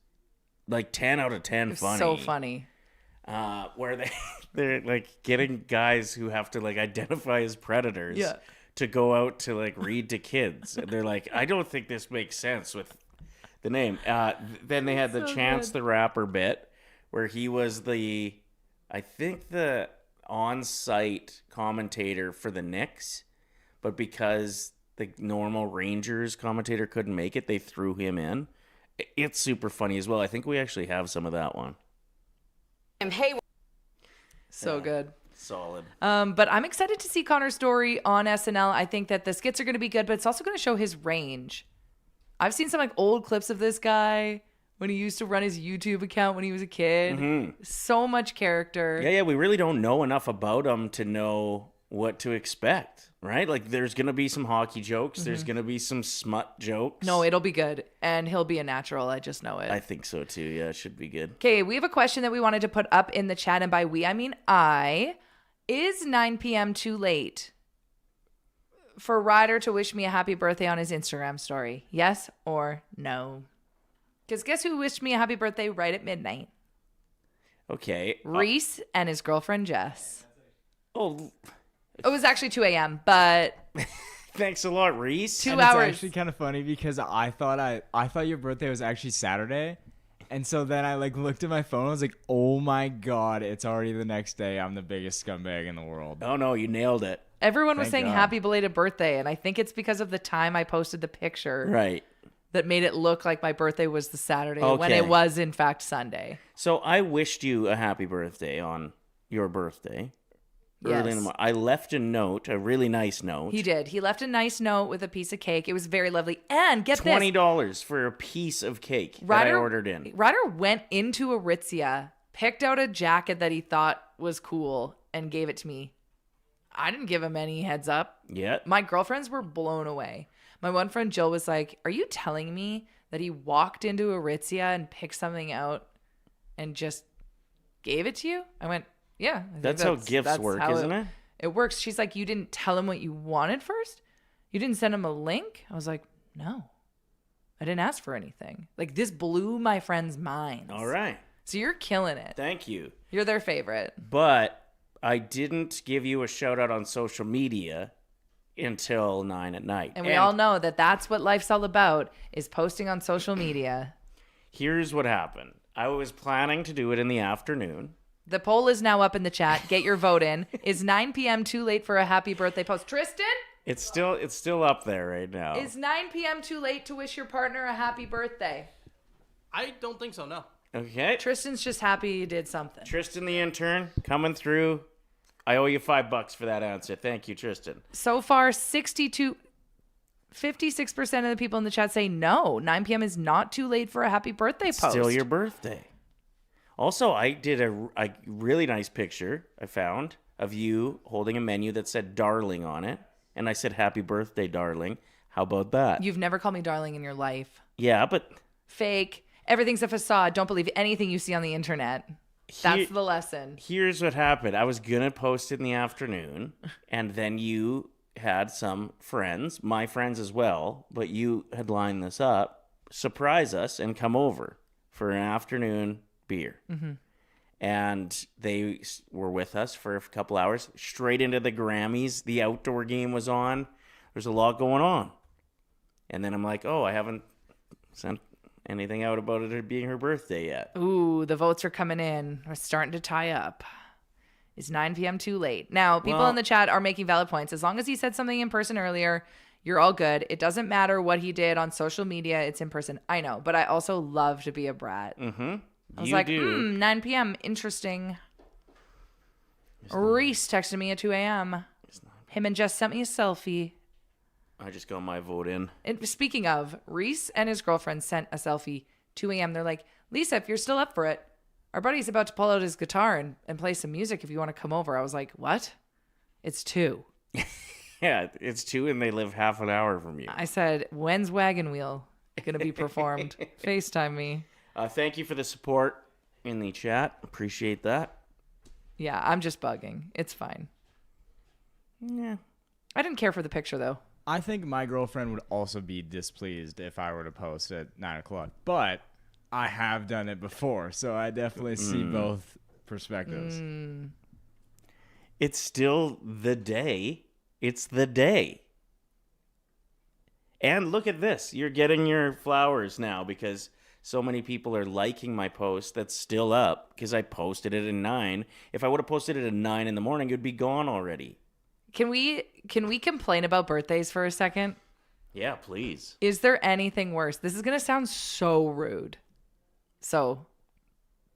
like 10 out of 10 funny. So funny. Where they're like getting guys who have to like identify as predators to go out to like read to kids. And they're like, I don't think this makes sense with the name. Then they had the Chance the Rapper bit where he was the on-site commentator for the Knicks, but because the normal Rangers commentator couldn't make it, they threw him in. It's super funny as well. I think we actually have some of that one. So good. Solid. But I'm excited to see Connor's Story on SNL. I think that the skits are going to be good, but it's also going to show his range. I've seen some like old clips of this guy when he used to run his YouTube account when he was a kid. So much character. Yeah, we really don't know enough about him to know what to expect, right? Like, there's going to be some hockey jokes. There's going to be some smut jokes. No, it'll be good. And he'll be a natural. I just know it. I think so too. Yeah, it should be good. Okay, we have a question that we wanted to put up in the chat. And by we, I mean I. Is 9 p.m. too late for Ryder to wish me a happy birthday on his Instagram story? Yes or no? Because guess who wished me a happy birthday right at midnight? Okay. Reese and his girlfriend, Jess. Oh, It was actually 2 a.m., but thanks a lot, Reese. 2 And hours. It's actually kind of funny because I thought your birthday was actually Saturday. And so then I like looked at my phone. I was like, "Oh my god, it's already the next day. I'm the biggest scumbag in the world." Oh no, you nailed it. Everyone was Thank saying God. happy belated birthday, and I think it's because of the time I posted the picture Right. that made it look like my birthday was the Saturday when Okay. it was, in fact, Sunday. So I wished you a happy birthday on your birthday. Early in the Yes. morning. I left a note, a really nice note. He did. He left a nice note with a piece of cake. It was very lovely. And get this. $20 for a piece of cake that I ordered in. Ryder went into Aritzia, picked out a jacket that he thought was cool, and gave it to me. I didn't give him any heads up. Yeah. My girlfriends were blown away. My one friend Jill was like, "Are you telling me that he walked into Aritzia and picked something out and just gave it to you?" I went, "Yeah. I think That's how gifts work, how isn't it? It works." She's like, "You didn't tell him what you wanted first? You didn't send him a link?" I was like, "No. I didn't ask for anything." Like, this blew my friends' minds. All right. So you're killing it. Thank you. You're their favorite. But I didn't give you a shout out on social media until 9 at night. And we all know that that's what life's all about, is posting on social media. Here's what happened. I was planning to do it in the afternoon. The poll is now up in the chat. Get your vote in. Is 9 p.m. too late for a happy birthday post? Tristan? It's still up there right now. Is 9 p.m. too late to wish your partner a happy birthday? I don't think so, no. Okay. Tristan's just happy you did something. Tristan the intern coming through. I owe you $5 for that answer. Thank you, Tristan. So far, 56% of the people in the chat say no. 9 p.m. is not too late for a happy birthday post. Still your birthday. Also, I did a really nice picture I found of you holding a menu that said darling on it. And I said, happy birthday, darling. How about that? You've never called me darling in your life. Yeah, but Fake. Everything's a facade. Don't believe anything you see on the internet. That's the lesson. Here's what happened. I was going to post it in the afternoon, and then you had some friends, my friends as well, but you had lined this up, surprise us, and come over for an afternoon beer. Mm-hmm. And they were with us for a couple hours, straight into the Grammys. The outdoor game was on. There's a lot going on. And then I'm like, oh, I haven't sent anything out about it being her birthday yet. Ooh, the votes are coming in. We're starting to tie up. Is 9 p.m. too late? Now, people in the chat are making valid points. As long as he said something in person earlier, you're all good. It doesn't matter what he did on social media. It's in person. I know, but I also love to be a brat. Mm-hmm. I was like, 9 p.m. Interesting. Reese texted me at 2 a.m. Him and Jess sent me a selfie. I just got my vote in. And speaking of, Reese and his girlfriend sent a selfie 2 a.m. They're like, Lisa, if you're still up for it, our buddy's about to pull out his guitar and play some music if you want to come over. I was like, what? It's 2. Yeah, it's 2 and they live half an hour from you. I said, when's Wagon Wheel going to be performed? FaceTime me. Thank you for the support in the chat. Appreciate that. Yeah, I'm just bugging. It's fine. Yeah. I didn't care for the picture, though. I think my girlfriend would also be displeased if I were to post at 9 o'clock. But I have done it before, so I definitely see both perspectives. It's still the day. It's the day. And look at this. You're getting your flowers now because so many people are liking my post that's still up because I posted it at 9. If I would have posted it at 9 in the morning, it would be gone already. Can we complain about birthdays for a second? Yeah, please. Is there anything worse? This is going to sound so rude. So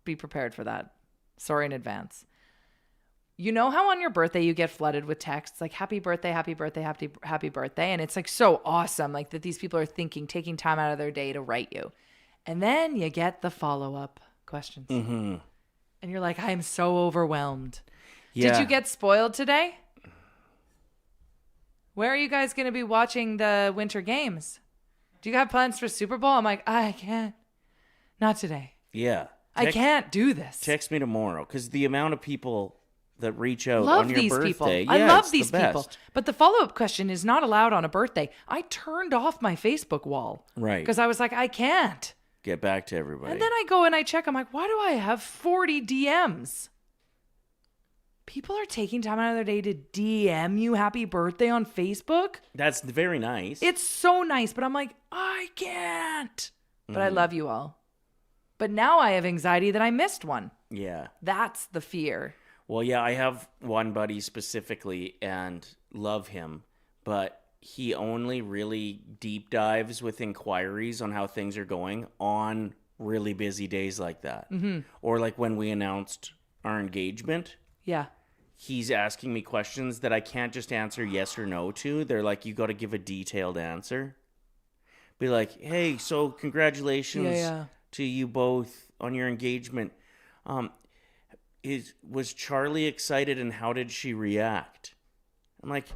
be prepared for that. Sorry in advance. You know how on your birthday you get flooded with texts like happy birthday, happy birthday, happy birthday. And it's like so awesome like that these people are taking time out of their day to write you. And then you get the follow-up questions. And you're like, I am so overwhelmed. Yeah. Did you get spoiled today? Where are you guys going to be watching the Winter Games? Do you have plans for Super Bowl? I'm like, I can't. Not today. Yeah. I can't do this. Text me tomorrow, because the amount of people that reach out Love on your these birthday. people. Yeah, I love it's the these people. best. But the follow-up question is not allowed on a birthday. I turned off my Facebook wall. Right. Because I was like, I can't. Get back to everybody. And then I go and I check. I'm like, why do I have 40 DMs? People are taking time out of their day to DM you happy birthday on Facebook. That's very nice. It's so nice, but I'm like, I can't. But I love you all. But now I have anxiety that I missed one. Yeah. That's the fear. Well, yeah, I have one buddy specifically and love him, but he only really deep dives with inquiries on how things are going on really busy days like that. Mm-hmm. Or like when we announced our engagement. Yeah. He's asking me questions that I can't just answer yes or no to. They're like, you got to give a detailed answer. Be like, hey, so congratulations to you both on your engagement. Was Charlie excited, and how did she react? I'm like,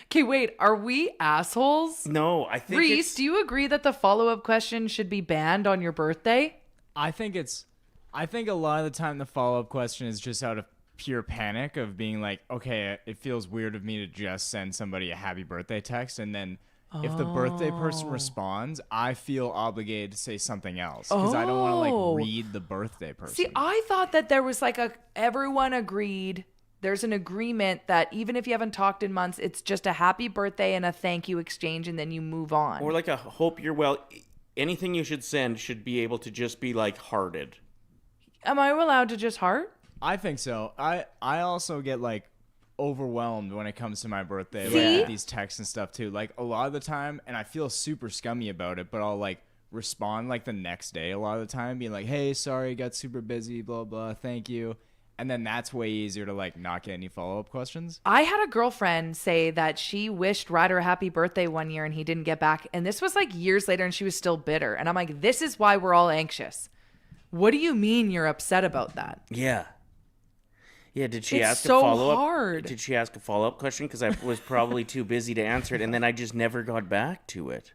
okay, wait, are we assholes? no, I think Reese, do you agree that the follow-up question should be banned on your birthday? I think a lot of the time the follow-up question is just out of pure panic of being like, okay, it feels weird of me to just send somebody a happy birthday text, and then if the birthday person responds, I feel obligated to say something else because I don't want to like read the birthday person. See, I thought that there was like everyone agreed. There's an agreement that even if you haven't talked in months, it's just a happy birthday and a thank you exchange, and then you move on. Or like a hope you're well. Anything you should send should be able to just be like hearted. Am I allowed to just heart? I think so. I also get like overwhelmed when it comes to my birthday, See? like these texts and stuff too. Like a lot of the time, and I feel super scummy about it, but I'll like respond like the next day a lot of the time, being like, hey, sorry, got super busy, blah blah, thank you. And then that's way easier to like not get any follow-up questions. I had a girlfriend say that she wished Ryder a happy birthday one year and he didn't get back. And this was like years later and she was still bitter. And I'm like, this is why we're all anxious. What do you mean you're upset about that? Yeah. Yeah, did she It's ask so a follow-up? hard. Did she ask a follow-up question? Because I was probably too busy to answer it, and then I just never got back to it.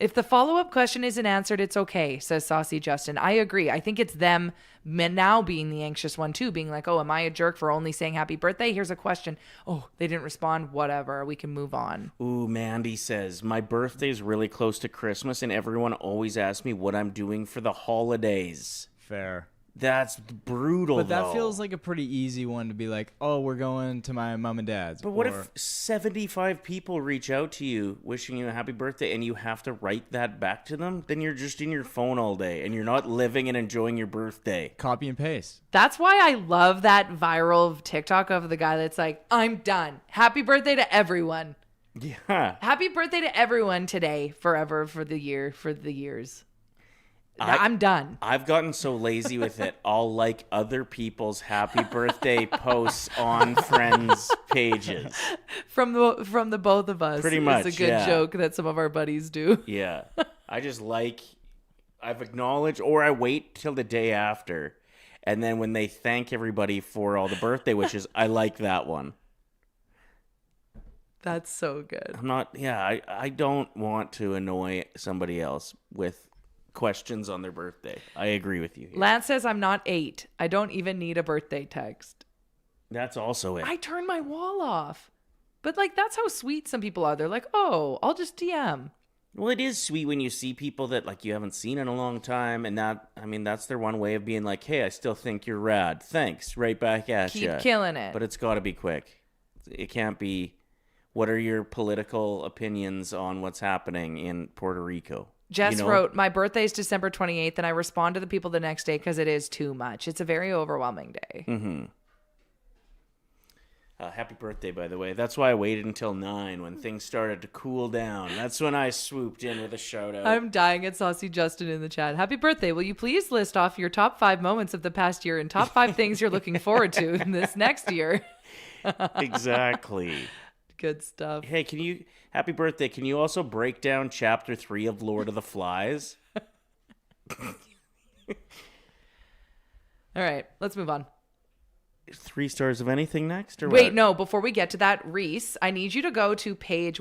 If the follow-up question isn't answered, it's okay, says Saucy Justin. I agree. I think it's them now being the anxious one too, being like, oh, am I a jerk for only saying happy birthday? Here's a question. Oh, they didn't respond. Whatever. We can move on. Ooh, Mandy says, my birthday's really close to Christmas, and everyone always asks me what I'm doing for the holidays. Fair. That's brutal, But that though. feels like a pretty easy one to be like, oh, we're going to my mom and dad's. But what if 75 people reach out to you wishing you a happy birthday and you have to write that back to them? Then you're just in your phone all day and you're not living and enjoying your birthday. Copy and paste. That's why I love that viral TikTok of the guy that's like, I'm done. Happy birthday to everyone. Yeah. Happy birthday to everyone today, forever, for the year, for the years. I'm done. I've gotten so lazy with it. I'll like other people's happy birthday posts on friends' pages. From the both of us. Pretty much, It's a good yeah. joke that some of our buddies do. Yeah. I just like, I've acknowledged, or I wait till the day after. And then when they thank everybody for all the birthday wishes, I like that one. That's so good. I don't want to annoy somebody else with questions on their birthday. I agree with you here. Lance says I'm not 8. I don't even need a birthday text. That's also it. I turn my wall off. But like that's how sweet some people are. They're like, "Oh, I'll just DM." Well, it is sweet when you see people that like you haven't seen in a long time, and that's their one way of being like, "Hey, I still think you're rad. Thanks." Right back at you. Keep killing it. But it's got to be quick. It can't be, what are your political opinions on what's happening in Puerto Rico? Jess wrote, my birthday is December 28th, and I respond to the people the next day because it is too much. It's a very overwhelming day. Mm-hmm. Happy birthday, by the way. That's why I waited until 9 when things started to cool down. That's when I swooped in with a shout out. I'm dying at Saucy Justin in the chat. Happy birthday. Will you please list off your top 5 moments of the past year and top 5 things you're looking forward to in this next year? Exactly. Good stuff. Hey, happy birthday. Can you also break down chapter 3 of Lord of the Flies? All right, let's move on. 3 stars of anything next, or Wait, what? no. Before we get to that, Reese, I need you to go to page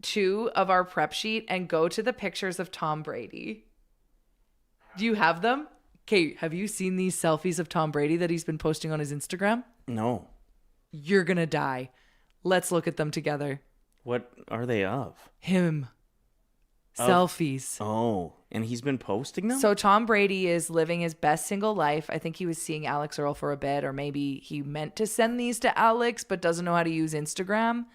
2 of our prep sheet and go to the pictures of Tom Brady. Do you have them? Okay, have you seen these selfies of Tom Brady that he's been posting on his Instagram? No. You're gonna die. Let's look at them together. What are they of? Him. Selfies. Oh, and he's been posting them? So Tom Brady is living his best single life. I think he was seeing Alex Earl for a bit, or maybe he meant to send these to Alex but doesn't know how to use Instagram.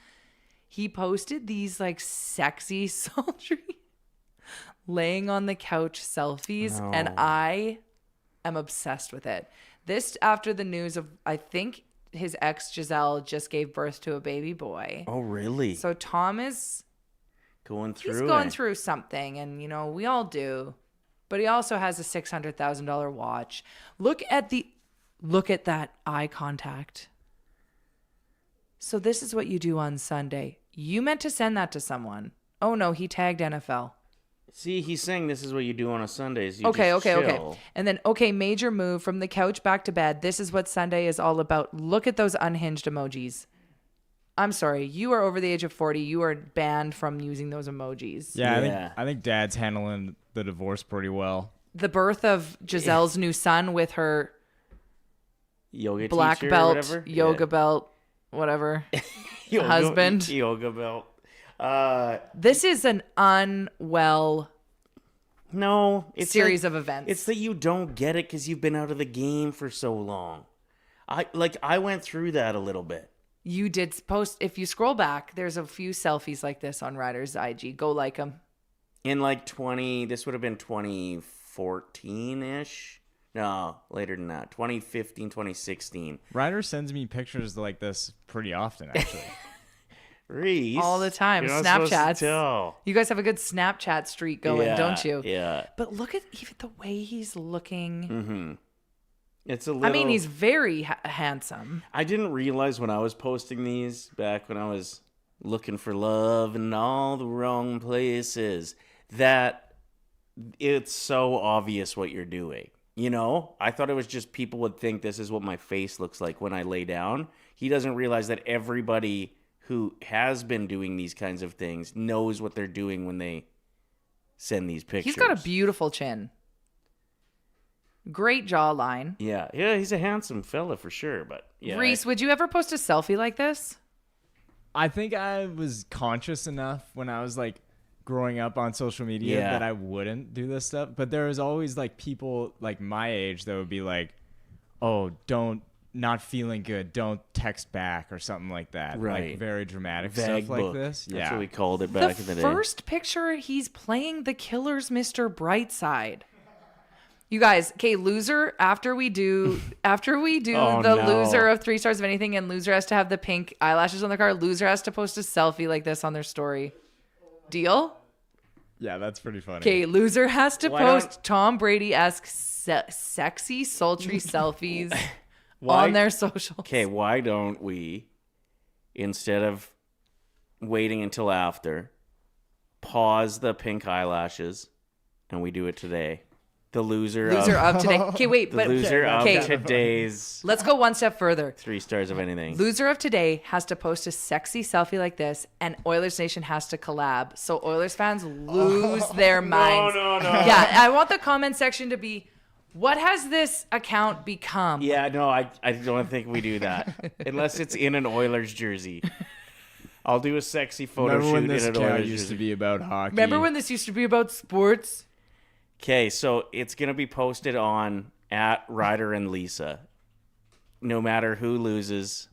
He posted these like sexy, sultry, laying on the couch selfies, and I am obsessed with it. This after the news of, I think his ex Giselle just gave birth to a baby boy. Oh, really? So Tom is Going through he's going through something, and you know, we all do. But he also has a $600,000 watch. Look at that eye contact. So this is what you do on Sunday. You meant to send that to someone. Oh no, he tagged NFL. See, he's saying this is what you do on a Sunday. Is you Okay. just chill. And then, major move from the couch back to bed. This is what Sunday is all about. Look at those unhinged emojis. I'm sorry. You are over the age of 40. You are banned from using those emojis. Yeah. I think Dad's handling the divorce pretty well. The birth of Giselle's new son with her Yoga black teacher or belt, whatever? yoga belt, whatever. Husband. Yoga belt. This is an unwell it's series of events. It's that you don't get it because you've been out of the game for so long. I went through that a little bit. You did post, if you scroll back, there's a few selfies like this on Ryder's IG. Go like them. In this would have been 2014-ish. No, later than that. 2015, 2016. Ryder sends me pictures like this pretty often, actually. Reese. All the time. You're not supposed to Snapchats. tell. You guys have a good Snapchat streak going, don't you? Yeah. But look at even the way he's looking. Mm-hmm. It's a little... I mean, he's very handsome. I didn't realize when I was posting these back when I was looking for love in all the wrong places that it's so obvious what you're doing. You know, I thought it was just people would think this is what my face looks like when I lay down. He doesn't realize that everybody who has been doing these kinds of things knows what they're doing when they send these pictures. He's got a beautiful chin. Great jawline. Yeah, he's a handsome fella for sure. But yeah, Reese, would you ever post a selfie like this? I think I was conscious enough when I was like growing up on social media that I wouldn't do this stuff. But there was always like people like my age that would be like, oh, not feeling good, don't text back or something like that. Right. Like very dramatic Vague stuff book. like this. That's what we called it back in the day. The first picture, he's playing the Killer's Mr. Brightside. You guys, okay, loser, after we do loser of 3 stars of anything, and loser has to have the pink eyelashes on their car, loser has to post a selfie like this on their story. Deal? Yeah, that's pretty funny. Okay, loser has to post Tom Brady-esque sexy, sultry selfies on their socials. Okay, why don't we, instead of waiting until after, pause the pink eyelashes and we do it today? The loser of today. Okay, wait, the but loser of today's let's go one step further. 3 stars of anything. Loser of today has to post a sexy selfie like this, and Oilersnation has to collab. So Oilers fans lose their minds. No. Yeah, I want the comment section to be, what has this account become? Yeah, no, I don't think we do that. Unless it's in an Oilers jersey. I'll do a sexy photo shoot in an Oilers used jersey. to be about hockey. Remember when this used to be about sports? Okay, so it's going to be posted on at Ryder and Lisa. No matter who loses,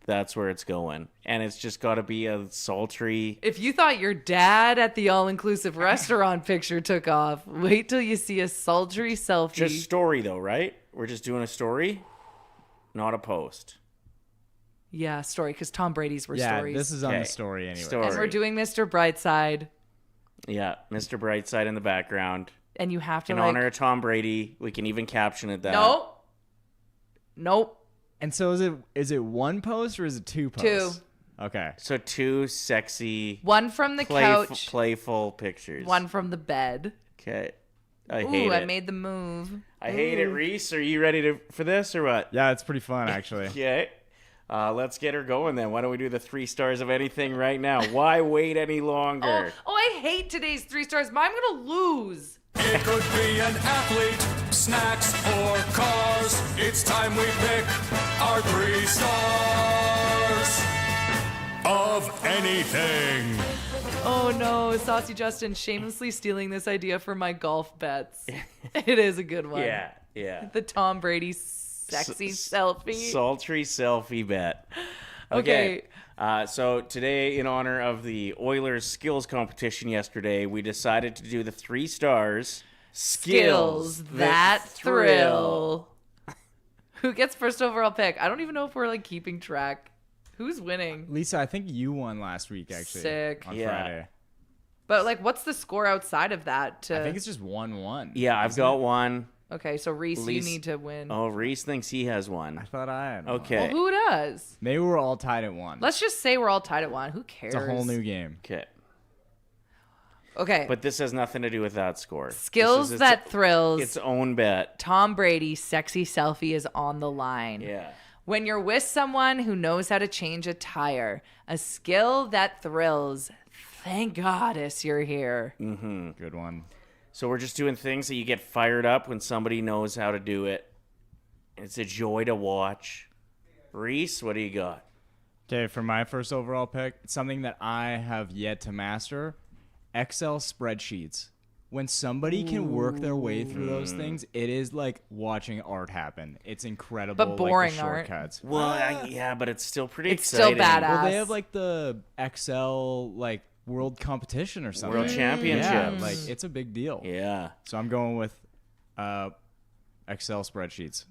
that's where it's going. And it's just got to be a sultry... If you thought your dad at the all-inclusive restaurant picture took off, wait till you see a sultry selfie. Just story, though, right? We're just doing a story, not a post. Yeah, story, because Tom Brady's were stories. Yeah, this is on the story anyway. Story. And we're doing Mr. Brightside. Yeah, Mr. Brightside in the background. And you have to, in honor of Tom Brady, we can even caption it that. Nope. And so is it one post or is it 2 posts? 2. Okay. So 2 sexy... One from the couch. Playful pictures. One from the bed. Okay. I hate Ooh, I it. made the move. I hate it, Reese. Are you ready for this or what? Yeah, it's pretty fun actually. Okay. Let's get her going then. Why don't we do the 3 stars of anything right now? Why wait any longer? Oh, I hate today's 3 stars, but I'm going to lose. It could be an athlete, snacks, or cars. It's time we pick our 3 stars of anything. Oh no, Saucy Justin shamelessly stealing this idea for my golf bets. It is a good one. Yeah. The Tom Brady sexy selfie. Sultry selfie bet. Okay. So today, in honor of the Oilers skills competition yesterday, we decided to do the 3 stars. Skills that thrill. Who gets first overall pick? I don't even know if we're like keeping track. Who's winning? Lisa, I think you won last week actually. Sick. On Yeah. Friday. But like, what's the score outside of that? I think it's just 1-1. Yeah, I've got one. Okay, so Reese, you Reese- need to win. Oh, Reese thinks he has I one. thought I had one. Okay. Well, who does? Maybe we're all tied at 1. Let's just say we're all tied at 1. Who cares? It's a whole new game. Okay. Okay. But this has nothing to do with that score. Skills This is that thrills. its own bet. Tom Brady sexy selfie is on the line. Yeah. When you're with someone who knows how to change a tire, a skill that thrills. Thank goddess you're here. Good one. So we're just doing things that you get fired up when somebody knows how to do it. It's a joy to watch. Reese, what do you got? Okay, for my first overall pick, it's something that I have yet to master. Excel spreadsheets. When somebody can work their way through those things, it is like watching art happen. It's incredible. But boring like the art. shortcuts. Well, yeah, but it's still pretty It's still exciting. badass. Well, they have like the Excel like world competition or something. World Championships. Yeah, like it's a big deal. Yeah. So I'm going with Excel spreadsheets.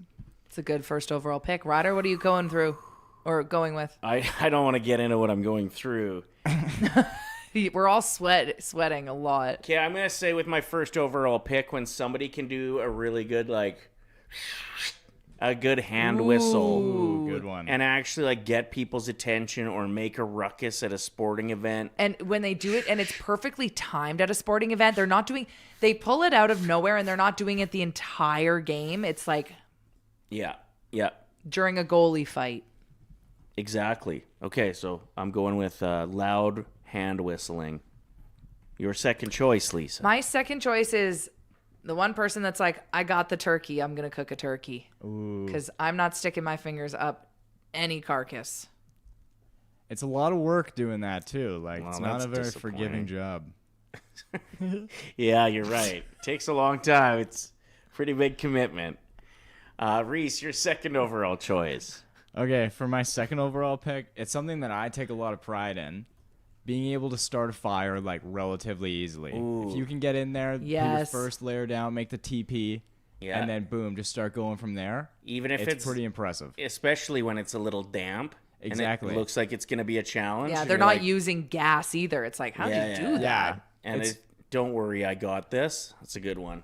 It's a good first overall pick. Ryder, what are you going through or going with? I don't want to get into what I'm going through. We're all sweating a lot. Okay, I'm going to say with my first overall pick, when somebody can do a really good, like, a good hand whistle Ooh, good one. and actually, like, get people's attention or make a ruckus at a sporting event. And when they do it and it's perfectly timed at a sporting event, they pull it out of nowhere and they're not doing it the entire game. It's like Yeah, during a goalie fight. exactly. Okay, so I'm going with loud hand whistling. Your second choice, Lisa. My second choice is the one person that's like, I got the turkey. I'm going to cook a turkey. Because I'm not sticking my fingers up any carcass. It's a lot of work doing that too. Like Well, it's not that's a very disappointing. forgiving job. Yeah, you're right. Takes a long time. It's a pretty big commitment. Reese, your second overall choice. Okay, for my second overall pick, it's something that I take a lot of pride in. Being able to start a fire like relatively easily. If you can get in there, put your Yes. first layer down, make the TP, Yeah. and then boom, just start going from there. Even if It's pretty impressive. especially when it's a little damp. Exactly. And it looks like it's going to be a challenge. Yeah, and they're you're not like, using gas either. It's like, how do you do that? Yeah. And It's- don't worry, I got this. That's a good one.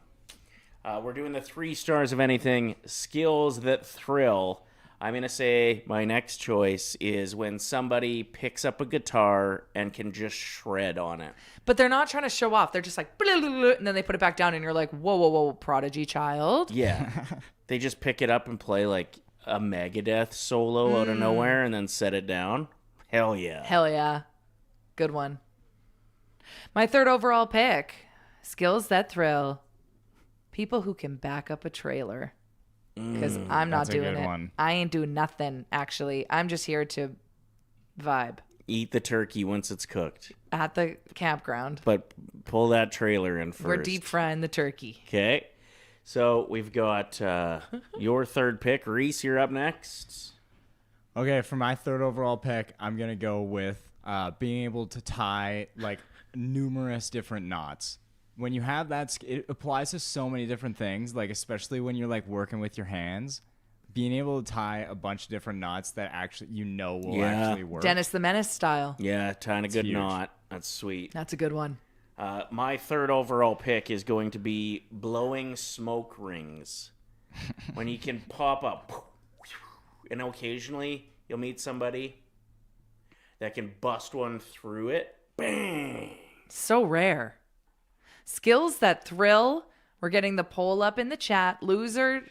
We're doing the 3 stars of anything. Skills that thrill. I'm going to say my next choice is when somebody picks up a guitar and can just shred on it. But they're not trying to show off. They're just like, blah, blah, blah, and then they put it back down, and you're like, whoa, whoa, whoa, prodigy child. Yeah. They just pick it up and play like a Megadeth solo out of nowhere and then set it down. Hell yeah. Hell yeah. Good one. My third overall pick, skills that thrill. People who can back up a trailer. Because I'm not that's a doing good it. one. I ain't doing nothing, actually. I'm just here to vibe Eat the turkey once it's cooked. at the campground. But pull that trailer in 1st. We're deep frying the turkey. Okay. So we've got your third pick. Reese, you're up next. Okay, for my third overall pick, I'm gonna go with being able to tie like numerous different knots. When you have that, it applies to so many different things. Like especially when you're like working with your hands, being able to tie a bunch of different knots that actually will Yeah. actually work. Dennis the Menace style. Yeah, tying a good huge. knot. That's sweet. That's a good one. My third overall pick is going to be blowing smoke rings. When you can pop up, and occasionally you'll meet somebody that can bust one through it. Bang! So rare. Skills that thrill We're getting the poll up in the chat. Loser,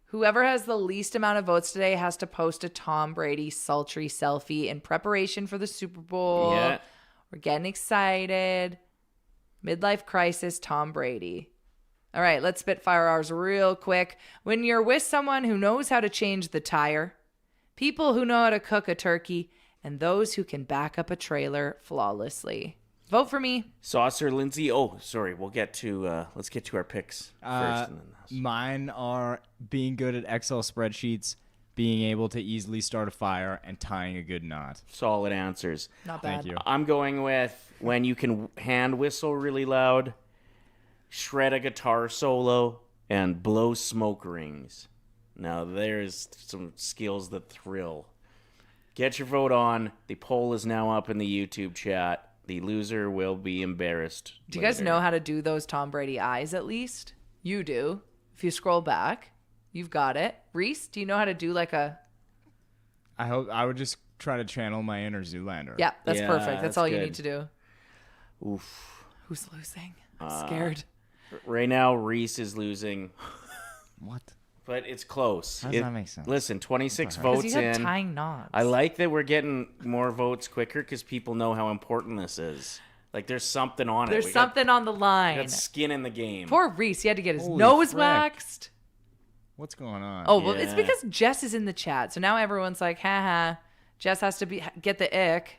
whoever has the least amount of votes today has to post a Tom Brady sultry selfie in preparation for the Super Bowl. Yeah. We're getting excited. Midlife crisis, Tom Brady. All right, let's spitfire ours real quick. When you're with someone who knows how to change the tire, people who know how to cook a turkey, and those who can back up a trailer flawlessly. Vote for me. Saucer Lindsay. Oh, sorry. We'll get to let's get to our picks first. And then Mine are being good at Excel spreadsheets, being able to easily start a fire, and tying a good knot. solid answers. Not bad. Thank you. I'm going with when you can hand whistle really loud, shred a guitar solo, and blow smoke rings. Now, there's some skills that thrill. Get your vote on. The poll is now up in the YouTube chat. The loser will be embarrassed. Do you guys later. know how to do those Tom Brady eyes at least? You do. If you scroll back, you've got it. Reese, do you know how to do like a... I hope I would just try to channel my inner Zoolander. Yeah, that's Yeah, perfect. That's that's all you good. need to do. Oof. Who's losing? I'm scared. Right now, Reese is losing, What? but it's close. How does that make sense? Listen, 26 Because votes you had in. tying knots. I like that we're getting more votes quicker because people know how important this is. Like, there's something on it. There's We something on the got line. skin in the game. Poor Reese. He had to get his Holy nose frick. waxed. What's going on? Oh, well, it's Yeah. because Jess is in the chat. So now everyone's like, haha, Jess has to get the ick.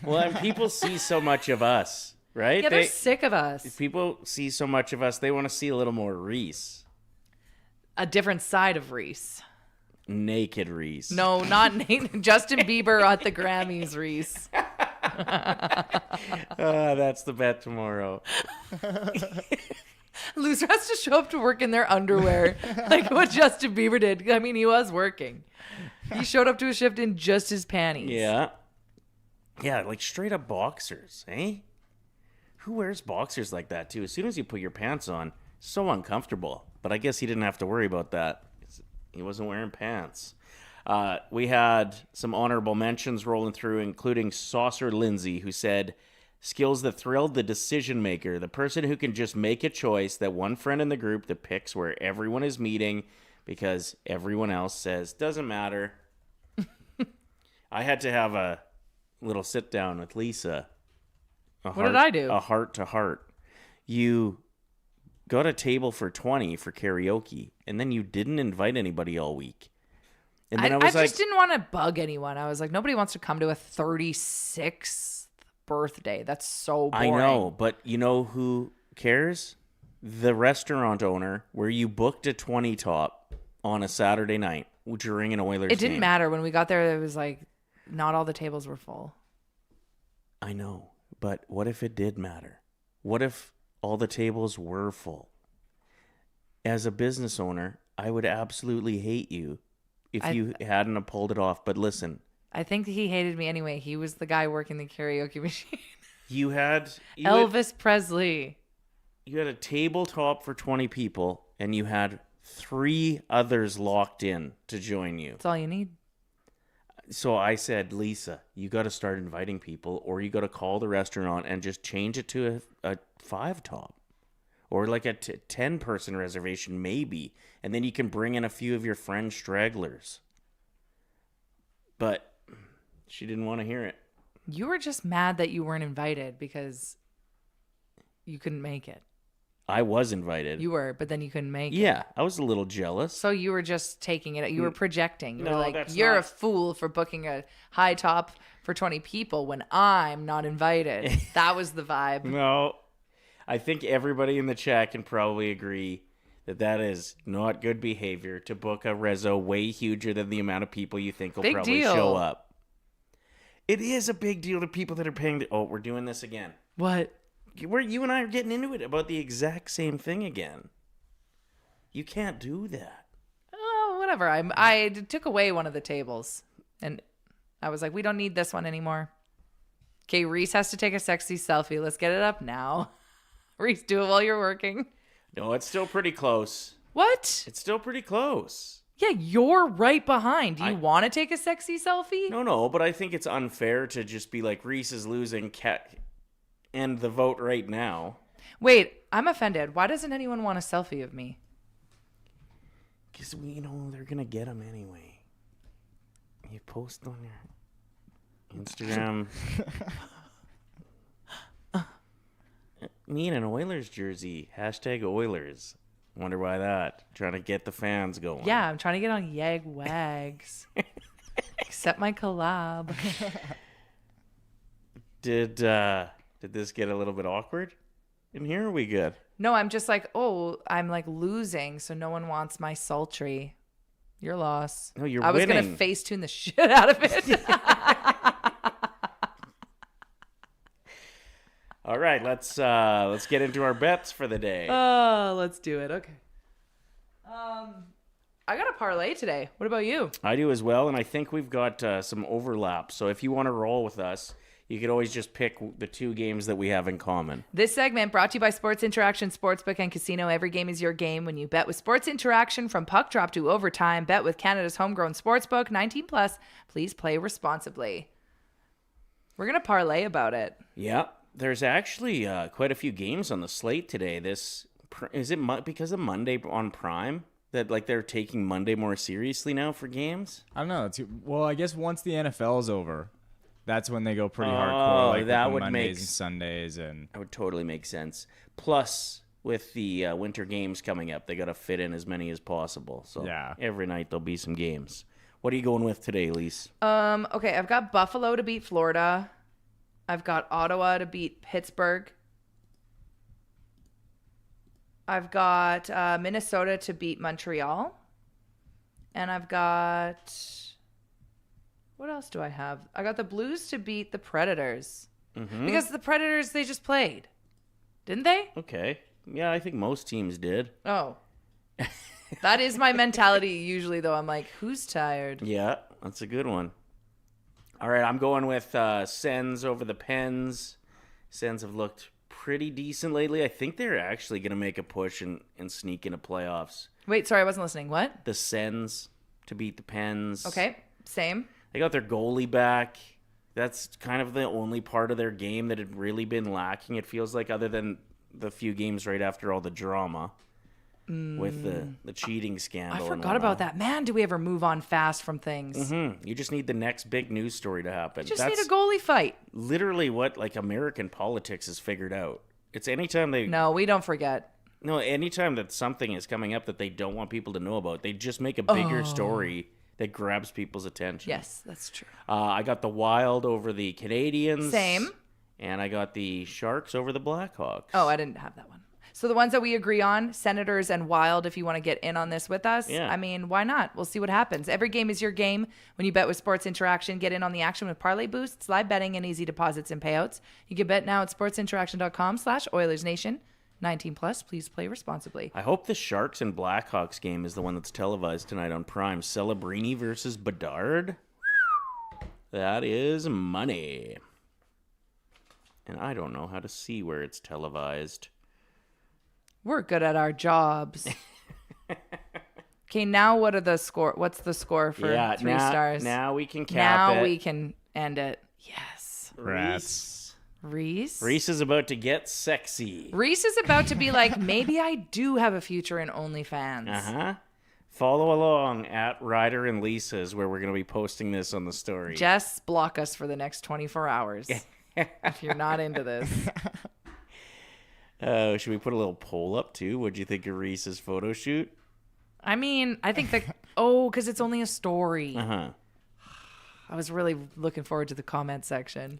Well, and people see so much of us, right? Yeah, they're sick of us. People see so much of us, they want to see a little more Reese. A different side of Reese. Naked Reese. No, not Nate. Justin Bieber at the Grammys, Reese. That's the bet tomorrow. Loser has to show up to work in their underwear, like what Justin Bieber did. I mean, he was working. He showed up to a shift in just his panties. Yeah. Yeah, like straight up boxers, eh? Who wears boxers like that, too? As soon as you put your pants on, so uncomfortable. But I guess he didn't have to worry about that. He wasn't wearing pants. We had some honorable mentions rolling through, including Saucer Lindsay, who said, skills that thrilled the decision maker, the person who can just make a choice, that one friend in the group that picks where everyone is meeting because everyone else says, doesn't matter. I had to have a little sit down with Lisa. What did I do? A heart to heart. You got a table for 20 for karaoke, and then you didn't invite anybody all week. And then I was like, just didn't want to bug anyone. I was like, nobody wants to come to a 36th birthday. That's so I boring. know, but you know who cares? The restaurant owner where you booked a 20 top on a Saturday night during an Oilers It didn't game. matter. When we got there, it was like, not all the tables were full. I know, but what if it did matter? What if all the tables were full? As a business owner, I would absolutely hate you if you hadn't have pulled it off. But listen, I think he hated me anyway. He was the guy working the karaoke machine. you had Elvis Presley. You had a tabletop for 20 people, and you had 3 others locked in to join you. That's all you need. So I said, Lisa, you got to start inviting people, or you got to call the restaurant and just change it to a 5 top, or like a 10-person reservation, maybe, and then you can bring in a few of your friend stragglers. But she didn't want to hear it. You were just mad that you weren't invited because you couldn't make it. I was invited. You were, but then you couldn't make it. Yeah, I was a little jealous. So you were just taking it. You were projecting. You were No, like, that's you're not- a fool for booking a high top for 20 people when I'm not invited. That was the vibe. No, I think everybody in the chat can probably agree that that is not good behavior to book a rezo way huger than the amount of people you think will Big probably deal. show up. It is a big deal to people that are paying. Oh, we're doing this again. What? Where you and I are getting into it about the exact same thing again. You can't do that. Oh, whatever. I took away one of the tables and I was like, we don't need this one anymore. Okay, Reese has to take a sexy selfie. Let's get it up now. Reese, do it while you're working. No, it's still pretty close. What? It's still pretty close. Yeah, you're right behind. Do you want to take a sexy selfie? No, but I think it's unfair to just be like, Reese is losing, end the vote right now. Wait, I'm offended. Why doesn't anyone want a selfie of me? Because, they're going to get them anyway. You post on your Instagram. Me in an Oilers jersey. Hashtag Oilers. Wonder why that. Trying to get the fans going. Yeah, I'm trying to get on Yag Wags. Accept my collab. Did this get a little bit awkward in here? Or are we good? No, I'm just like, I'm like losing, so no one wants my sultry. Your loss. No, you're I was winning. gonna Facetune the shit out of it. All right, let's get into our bets for the day. Oh, let's do it. Okay. I got a parlay today. What about you? I do as well, and I think we've got some overlap. So if you want to roll with us, you could always just pick the two games that we have in common. This segment brought to you by Sports Interaction Sportsbook and Casino. Every game is your game when you bet with Sports Interaction. From puck drop to overtime, bet with Canada's homegrown sportsbook. 18 plus. Please play responsibly. We're gonna parlay about it. Yeah, there's actually quite a few games on the slate today. Is it because of Monday on Prime that like they're taking Monday more seriously now for games? I don't know. Well, I guess once the NFL is over, that's when they go pretty hardcore. Like that with would Mondays and Sundays, and that would totally make sense. Plus, with the winter games coming up, they got to fit in as many as possible. So yeah, every night there'll be some games. What are you going with today, Lise? Okay, I've got Buffalo to beat Florida. I've got Ottawa to beat Pittsburgh. I've got Minnesota to beat Montreal. And I've got... What else do I have? I got the Blues to beat the Predators. Mm-hmm. Because the Predators, they just played. Didn't they? Okay. Yeah, I think most teams did. Oh. That is my mentality usually, though. I'm like, who's tired? Yeah, that's a good one. All right, I'm going with Sens over the Pens. Sens have looked pretty decent lately. I think they're actually going to make a push and sneak into playoffs. Wait, sorry, I wasn't listening. What? The Sens to beat the Pens. Okay, same. They got their goalie back. That's kind of the only part of their game that had really been lacking, it feels like, other than the few games right after all the drama with the cheating scandal. I forgot about that. Man, do we ever move on fast from things. Mm-hmm. You just need the next big news story to happen. Just need a goalie fight. Literally what like American politics has figured out. It's anytime they... No, we don't forget. No, anytime that something is coming up that they don't want people to know about, they just make a bigger story that grabs people's attention. Yes, that's true. I got the Wild over the Canadians. Same. And I got the Sharks over the Blackhawks. Oh, I didn't have that one. So the ones that we agree on, Senators and Wild, if you want to get in on this with us, yeah. I mean, why not? We'll see what happens. Every game is your game. When you bet with Sports Interaction, get in on the action with parlay boosts, live betting, and easy deposits and payouts. You can bet now at sportsinteraction.com/Oilersnation. 19 plus, please play responsibly. I hope the Sharks and Blackhawks game is the one that's televised tonight on Prime. Celebrini versus Bedard. That is money. And I don't know how to see where it's televised. We're good at our jobs. Okay, now what are the score? What's the score for 3 stars? Now we can cap it. Now we can end it. Yes. Reese? Reese is about to get sexy. Reese is about to be like, maybe I do have a future in OnlyFans. Uh-huh. Follow along at Ryder and Lisa's where we're going to be posting this on the story. Just block us for the next 24 hours if you're not into this. Should we put a little poll up too? What'd you think of Reese's photo shoot? I mean, I think because it's only a story. Uh-huh. I was really looking forward to the comment section.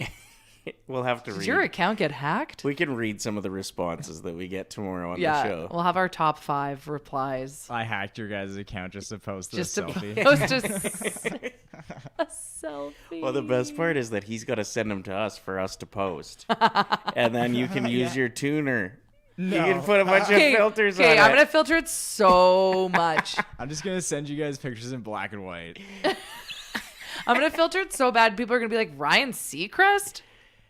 We'll have to read. Did your account get hacked? We can read some of the responses that we get tomorrow on the show. We'll have our top 5 replies. I hacked your guys' account just to post a selfie. A selfie. Well, the best part is that he's got to send them to us for us to post. And then you can use your tuner. No. You can put a bunch of filters on it. Okay, I'm going to filter it so much. I'm just going to send you guys pictures in black and white. I'm going to filter it so bad, people are going to be like, Ryan Seacrest?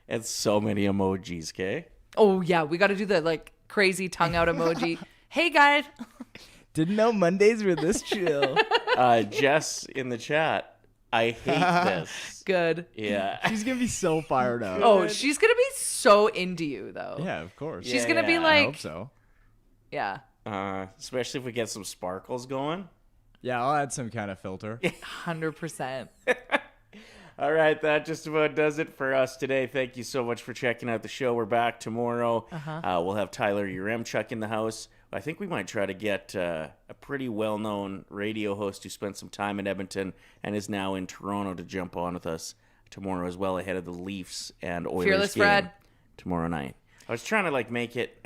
And so many emojis, okay? Oh, yeah. We got to do the like crazy tongue out emoji. Hey, guys. Didn't know Mondays were this chill. Jess in the chat. I hate this. Good. Yeah. She's gonna be so fired up. Oh, she's gonna be so into you though. Yeah, of course. She's gonna be Yeah, I like, hope so. yeah, Especially if we get some sparkles going. Yeah, I'll add some kind of filter. 100%. All right, that just about does it for us today. Thank you so much for checking out the show. We're back tomorrow. We'll have Tyler Uremchuk in the house. I think we might try to get a pretty well-known radio host who spent some time in Edmonton and is now in Toronto to jump on with us tomorrow as well, ahead of the Leafs and Oilers Fearless game Fred. tomorrow night. I was trying to make it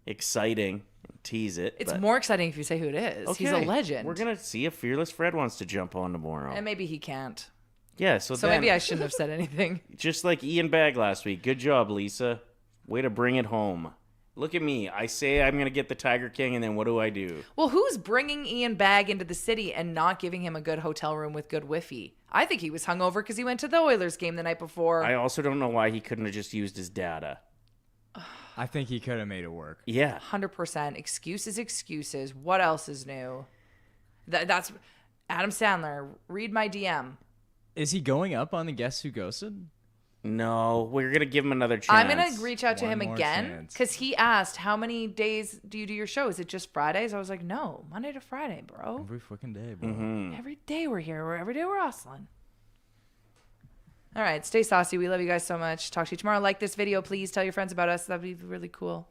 exciting and tease it. It's but- more exciting if you say who it is. He's a Okay. legend. We're going to see if Fearless Fred wants to jump on tomorrow. And maybe he can't. Yeah, So then, maybe I shouldn't have said anything. just like Ian Bagg last week. Good job, Lisa. Way to bring it home. Look at me. I say I'm going to get the Tiger King, and then what do? Well, who's bringing Ian Bagg into the city and not giving him a good hotel room with good Wi-Fi? I think he was hungover because he went to the Oilers game the night before. I also don't know why he couldn't have just used his data. I think he could have made it work. Yeah. 100%. Excuses. What else is new? That's Adam Sandler. Read my DM. Is he going up on the Guess Who Ghosted? No, we're going to give him another chance. I'm going to reach out to One him more again chance. because he asked, how many days do you do your show? Is it just Fridays? I was like, no, Monday to Friday, bro. Every fucking day, bro. Mm-hmm. Every day we're here. Every day we're hustling. All right, stay saucy. We love you guys so much. Talk to you tomorrow. Like this video, please. Tell your friends about us. That'd be really cool.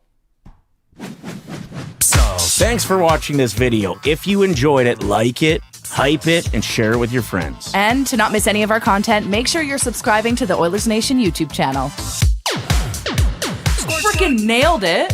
Thanks for watching this video. If you enjoyed it, like it, hype it, and share it with your friends. And to not miss any of our content, make sure you're subscribing to the Oilersnation YouTube channel. Freaking nailed it.